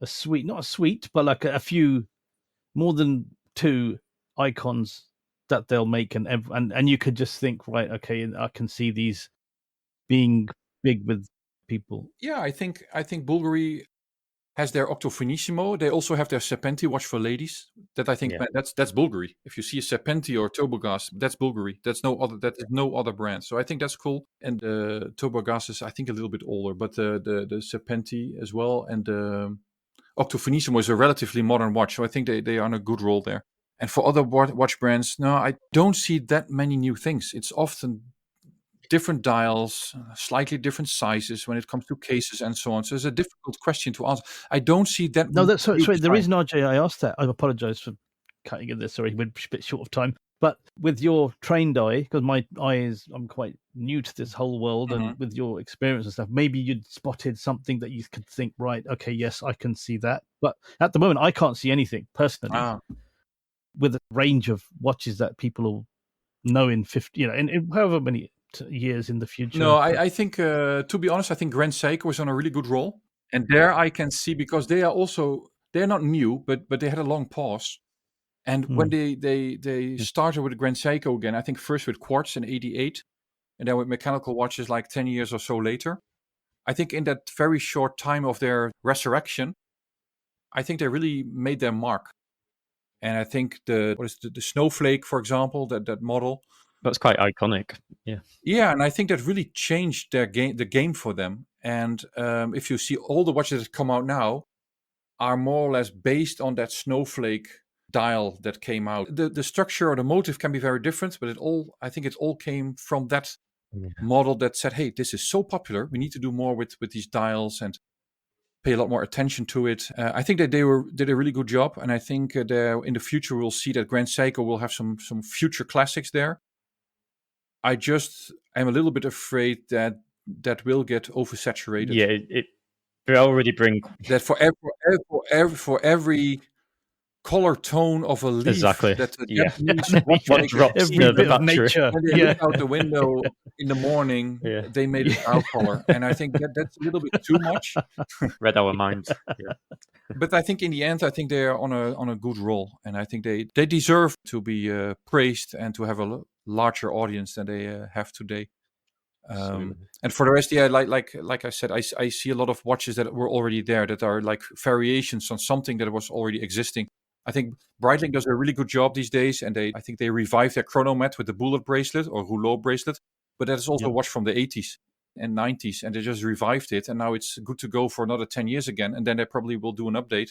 suite, not a suite, but like a few, more than two icons that they'll make, and you could just think, right, okay, I can see these being big with people. Yeah, I think Bulgari has their Octofinissimo. They also have their Serpenti watch for ladies. That I think that's Bulgari. If you see a Serpenti or Turbogas, that's Bulgari. That's no other. That is no other brand. So I think that's cool. And the Turbogas is I think a little bit older, but the Serpenti as well, and the Octofinissimo is a relatively modern watch. So I think they are on a good roll there. And for other watch brands, no, I don't see that many new things. It's often different dials, slightly different sizes when it comes to cases and so on. So it's a difficult question to answer. I don't see that. No, that's sorry. The reason, RJ, I asked that, I apologize for cutting in this. Sorry, we're a bit short of time. But with your trained eye, because my eye I'm quite new to this whole world, and with your experience and stuff, maybe you'd spotted something that you could think, right, okay, yes, I can see that. But at the moment, I can't see anything personally. With a range of watches that people will know in 50, in however many years in the future. No, I think, to be honest, I think Grand Seiko was on a really good roll. And there I can see, because they're not new, but they had a long pause. And when they started with Grand Seiko again, I think first with quartz in 88, and then with mechanical watches like 10 years or so later, I think in that very short time of their resurrection, I think they really made their mark. And I think the Snowflake, for example, that model, that's quite iconic. Yeah, and I think that really changed the game for them. And if you see all the watches that come out now are more or less based on that Snowflake dial that came out. The structure or the motive can be very different, but I think it all came from that model that said, hey, this is so popular, we need to do more with these dials and pay a lot more attention to it. I think that they did a really good job, and I think in the future we'll see that Grand Seiko will have some future classics there. I just am a little bit afraid that will get oversaturated. Yeah, they already bring that for every color tone of a leaf. Exactly. That every bit of nature. When they look out the window in the morning, they made it our color, and I think that's a little bit too much. Read our minds. Yeah. But I think in the end, I think they are on a good roll, and I think they deserve to be praised and to have a larger audience than they have today. And for the rest, like I said, I see a lot of watches that were already there that are like variations on something that was already existing. I think Breitling does a really good job these days, and I think they revived their chronomet with the bullet bracelet or rouleau bracelet. But that is also a watch from the 80s and 90s, and they just revived it, and now it's good to go for another 10 years again, and then they probably will do an update.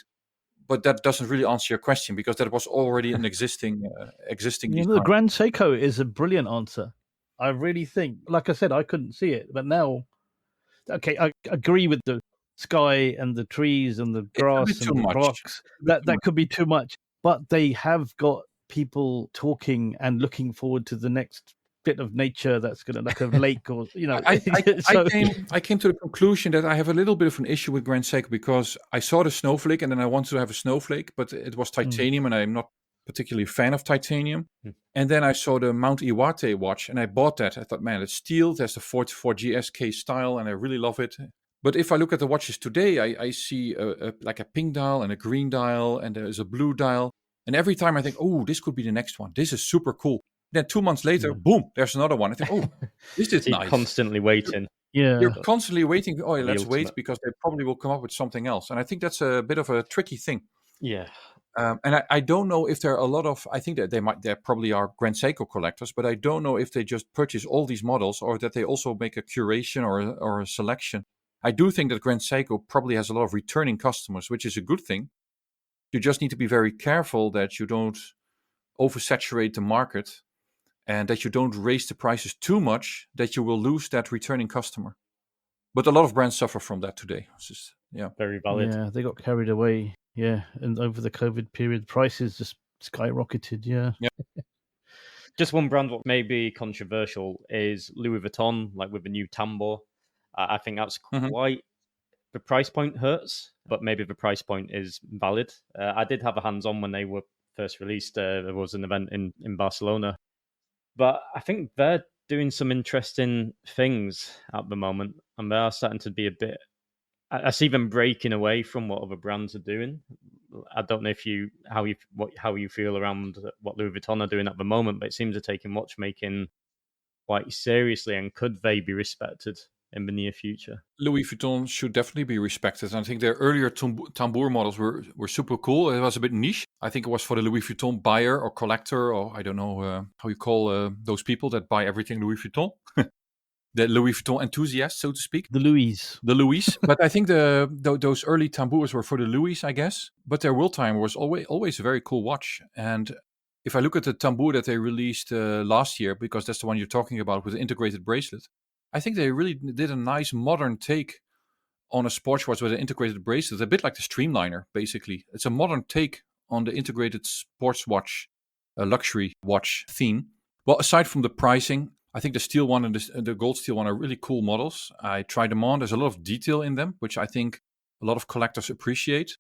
But that doesn't really answer your question, because that was already an existing design. The Grand Seiko is a brilliant answer. I really think, like I said, I couldn't see it, but now, okay, I agree with the sky and the trees and the grass and the rocks. That could be too much, but they have got people talking and looking forward to the next bit of nature that's going to, like a lake or, I came to the conclusion that I have a little bit of an issue with Grand Seiko, because I saw the snowflake and then I wanted to have a snowflake, but it was titanium and I'm not particularly a fan of titanium. And then I saw the Mount Iwate watch and I bought that. I thought, man, it's steel. There's the 44 GSK style and I really love it. But if I look at the watches today, I see like a pink dial and a green dial, and there's a blue dial. And every time I think, oh, this could be the next one. This is super cool. Then 2 months later, boom, there's another one. I think, oh, this is nice. Constantly waiting. You're constantly waiting. Oh, let's wait, because they probably will come up with something else. And I think that's a bit of a tricky thing. Yeah. And I don't know if there are a lot of, I think that there probably are Grand Seiko collectors, but I don't know if they just purchase all these models or that they also make a curation or a selection. I do think that Grand Seiko probably has a lot of returning customers, which is a good thing. You just need to be very careful that you don't oversaturate the market and that you don't raise the prices too much, that you will lose that returning customer. But a lot of brands suffer from that today. It's just, very valid. Yeah, they got carried away. Yeah, and over the COVID period, prices just skyrocketed. Yeah. Just one brand what may be controversial is Louis Vuitton, like with the new tambour. I think that's quite... The price point hurts, but maybe the price point is valid. I did have a hands-on when they were first released. There was an event in Barcelona. But I think they're doing some interesting things at the moment, and they are starting to be a bit... I see them breaking away from what other brands are doing. I don't know how you feel around what Louis Vuitton are doing at the moment, but it seems they're taking watchmaking quite seriously, and could they be respected in the near future? Louis Vuitton should definitely be respected. And I think their earlier tambour models were super cool. It was a bit niche. I think it was for the Louis Vuitton buyer or collector, or I don't know how you call those people that buy everything Louis Vuitton. The Louis Vuitton enthusiasts, so to speak. The Louis. But I think those early tambours were for the Louis, I guess. But their World Timer was always a very cool watch. And if I look at the tambour that they released last year, because that's the one you're talking about with the integrated bracelet, I think they really did a nice modern take on a sports watch with an integrated bracelet, a bit like the Streamliner, basically. It's a modern take on the integrated sports watch, luxury watch theme. Well, aside from the pricing, I think the steel one and the gold steel one are really cool models. I tried them on. There's a lot of detail in them, which I think a lot of collectors appreciate.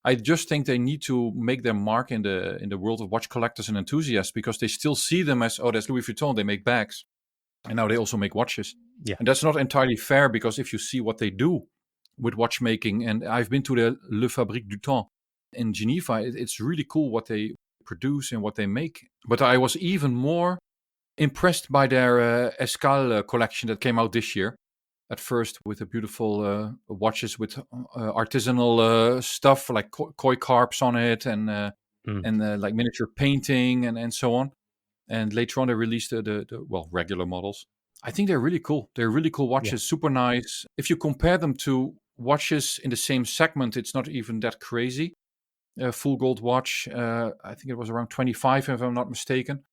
I just think they need to make their mark in the world of watch collectors and enthusiasts, because they still see them as, oh, that's Louis Vuitton, they make bags. And now they also make watches. Yeah. And that's not entirely fair, because if you see what they do with watchmaking, and I've been to the Le Fabrique du Temps in Geneva, it's really cool what they produce and what they make. But I was even more impressed by their Escale collection that came out this year. At first with the beautiful watches with artisanal stuff like koi carps on it and like miniature painting and so on. And later on they released the regular models. I think they're really cool. They're really cool watches, super nice. If you compare them to watches in the same segment, it's not even that crazy. A full gold watch, I think it was around 25 if I'm not mistaken.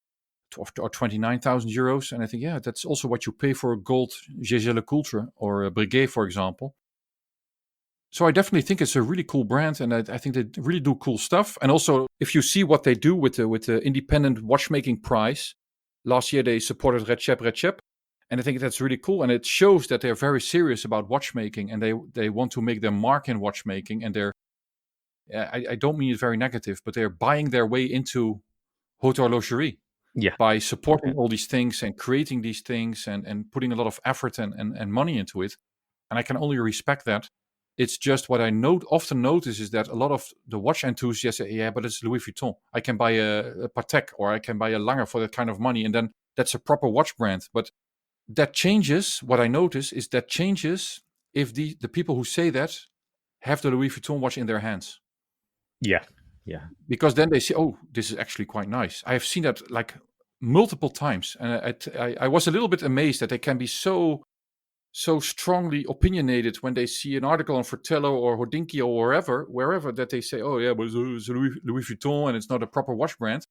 Or 29,000 euros. And I think, that's also what you pay for a gold GG LeCoultre or a Breguet, for example. So I definitely think it's a really cool brand, and I think they really do cool stuff. And also, if you see what they do with the independent watchmaking prize, last year they supported Recep, and I think that's really cool. And it shows that they're very serious about watchmaking, and they want to make their mark in watchmaking. And I don't mean it very negative, but they're buying their way into haute horlogerie. Yeah. By supporting all these things and creating these things and putting a lot of effort and money into it. And I can only respect that. It's just what I often notice is that a lot of the watch enthusiasts say, but it's Louis Vuitton. I can buy a Patek or I can buy a Lange for that kind of money. And then that's a proper watch brand. But that changes. What I notice is that changes if the people who say that have the Louis Vuitton watch in their hands. Yeah. Yeah. Because then they say, "Oh, this is actually quite nice." I have seen that like multiple times, and I was a little bit amazed that they can be so strongly opinionated when they see an article on Fratello or Hodinkee or wherever that they say, "Oh yeah, but it's Louis Vuitton and it's not a proper watch brand."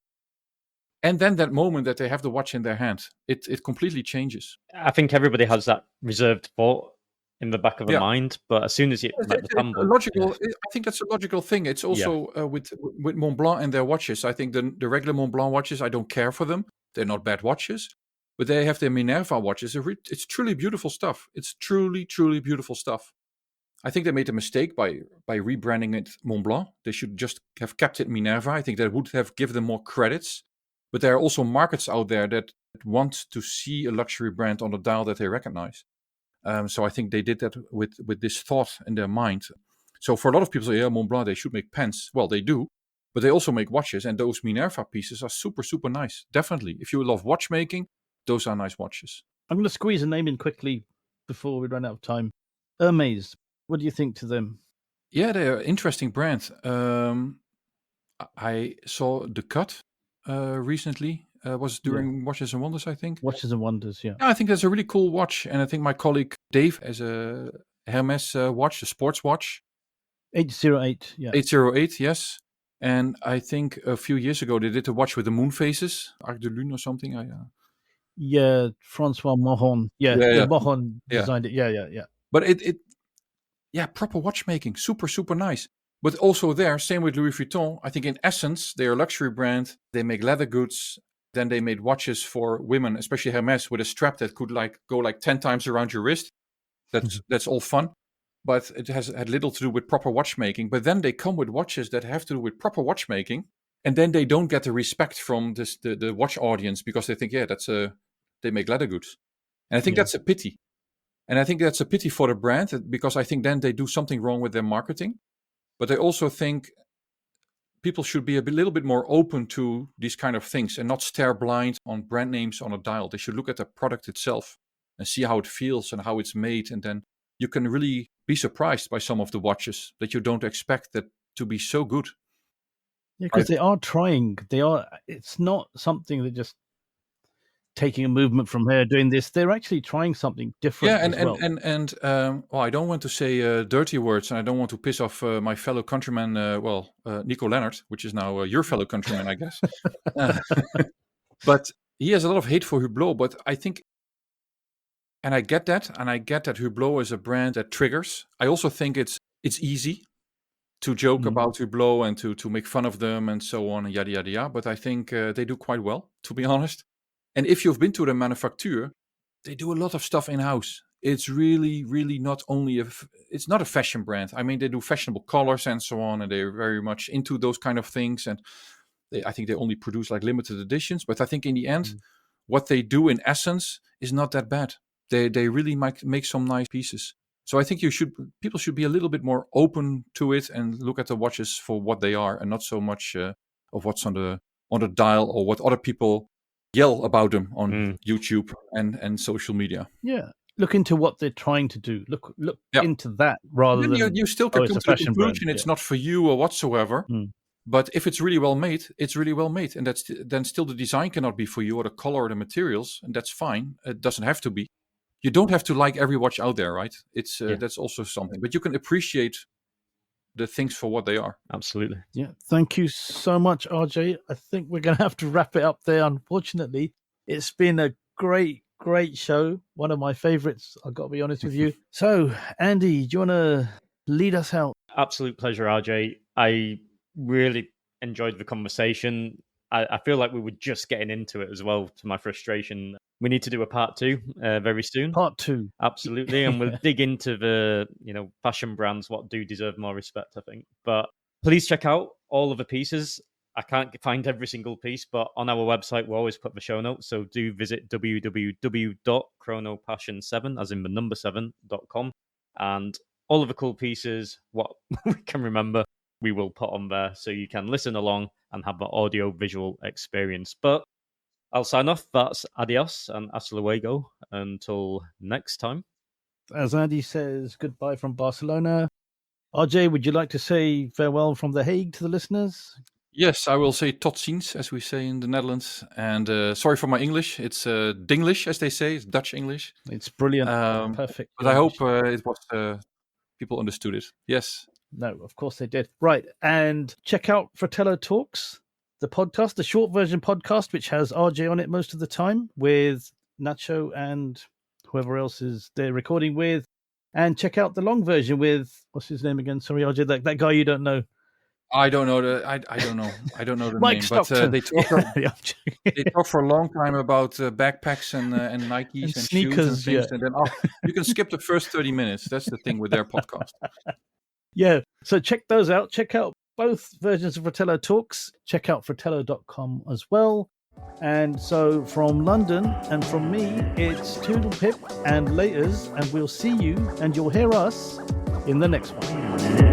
And then that moment that they have the watch in their hand, it completely changes. I think everybody has that reserved thought in the back of their Yeah. mind, but as soon as you It's, like the it's a Campbell, logical. I think that's a logical thing. It's also with Montblanc and their watches. I think the regular Montblanc watches, I don't care for them. They're not bad watches, but they have their Minerva watches. It's truly beautiful stuff. It's truly beautiful stuff. I think they made a mistake by rebranding it Montblanc. They should just have kept it Minerva. I think that would have given them more credits. But there are also markets out there that want to see a luxury brand on the dial that they recognize. So I think they did that with this thought in their mind. So for a lot of people, say, yeah, Montblanc, they should make pens. Well, they do, but they also make watches, and those Minerva pieces are super nice. Definitely, if you love watchmaking, those are nice watches. I'm going to squeeze a name in quickly before we run out of time. Hermes. What do you think to them? Yeah, they're an interesting brand. I saw the cut recently. Was during Watches and Wonders, I think. Watches and Wonders, yeah. Yeah, I think that's a really cool watch, and I think my colleague Dave has a Hermes watch, a sports watch. 808, yeah. 808, yes. And I think a few years ago they did a watch with the moon phases, Arc de Lune or something. Yeah, Francois Mahon. Yeah, Mahon designed it. Yeah. But it proper watchmaking, super nice. But also there, same with Louis Vuitton. I think in essence they're a luxury brand. They make leather goods. Then they made watches for women, especially Hermes, with a strap that could go 10 times around your wrist. That's all fun. But it has had little to do with proper watchmaking. But then they come with watches that have to do with proper watchmaking, and then they don't get the respect from the watch audience because they think, they make leather goods, and I think that's a pity. And I think that's a pity for the brand because I think then they do something wrong with their marketing. But I also think people should be a little bit more open to these kind of things and not stare blind on brand names on a dial. They should look at the product itself and see how it feels and how it's made, and then you can really be surprised by some of the watches that you don't expect that to be so good. Yeah, because they are trying. It's not something that just taking a movement from here, doing this. They're actually trying something different. Yeah, well, I don't want to say dirty words, and I don't want to piss off my fellow countryman, Nico Leonard, which is now your fellow countryman, I guess. But he has a lot of hate for Hublot, but I think, and I get that Hublot is a brand that triggers. I also think it's easy to joke about Hublot and to make fun of them and so on and yada yada yada. But I think they do quite well, to be honest. And if you've been to the manufacture, they do a lot of stuff in house. It's really not only it's not a fashion brand. I mean, they do fashionable colors and so on, and they're very much into those kind of things. And I think they only produce like limited editions. But I think in the end, what they do in essence is not that bad. They really make some nice pieces. So I think people should be a little bit more open to it and look at the watches for what they are, and not so much of what's on the dial or what other people yell about them on YouTube and social media. Yeah, look into what they're trying to do. Look into that rather than you still can come to the conclusion it's not for you or whatsoever. But if it's really well made, it's really well made, and then still the design cannot be for you, or the color or the materials, and that's fine. It doesn't have to be. You don't have to like every watch out there, right? It's that's also something, but you can appreciate the things for what they are. Absolutely. Yeah. Thank you so much, RJ. I think we're going to have to wrap it up there. Unfortunately, it's been a great show. One of my favorites. I've got to be honest with you. So, Andy, do you want to lead us out? Absolute pleasure, RJ. I really enjoyed the conversation. I feel like we were just getting into it as well, to my frustration. We need to do a part 2 very soon. Part 2. Absolutely. And we'll dig into the, fashion brands, what do deserve more respect, I think. But please check out all of the pieces. I can't find every single piece, but on our website, we always put the show notes. So do visit www.chronopassion7, as in the number 7.com. And all of the cool pieces, what we can remember, we will put on there so you can listen along and have the audio visual experience. But I'll sign off. That's adios and hasta luego until next time. As Andy says, goodbye from Barcelona. RJ, would you like to say farewell from The Hague to the listeners? Yes, I will say tot ziens, as we say in the Netherlands. And sorry for my English. It's Dinglish, as they say. It's Dutch English. It's brilliant. Perfect. But I hope it was people understood it. Yes. No, of course they did. Right. And check out Fratello Talks, the podcast, the short version podcast, which has RJ on it most of the time with Nacho and whoever else is they're recording with. And check out the long version with, what's his name again? Sorry, RJ, that guy you don't know. I don't know I don't know. I don't know the Mike name. Stockton. But they talk for a long time about backpacks and Nikes and sneakers, shoes and things. And then you can skip the first 30 minutes. That's the thing with their podcast. Yeah. So check those out. Check out both versions of Fratello Talks. Check out fratello.com as well. And so from London and from me, it's Toodle Pip and laters, and we'll see you and you'll hear us in the next one.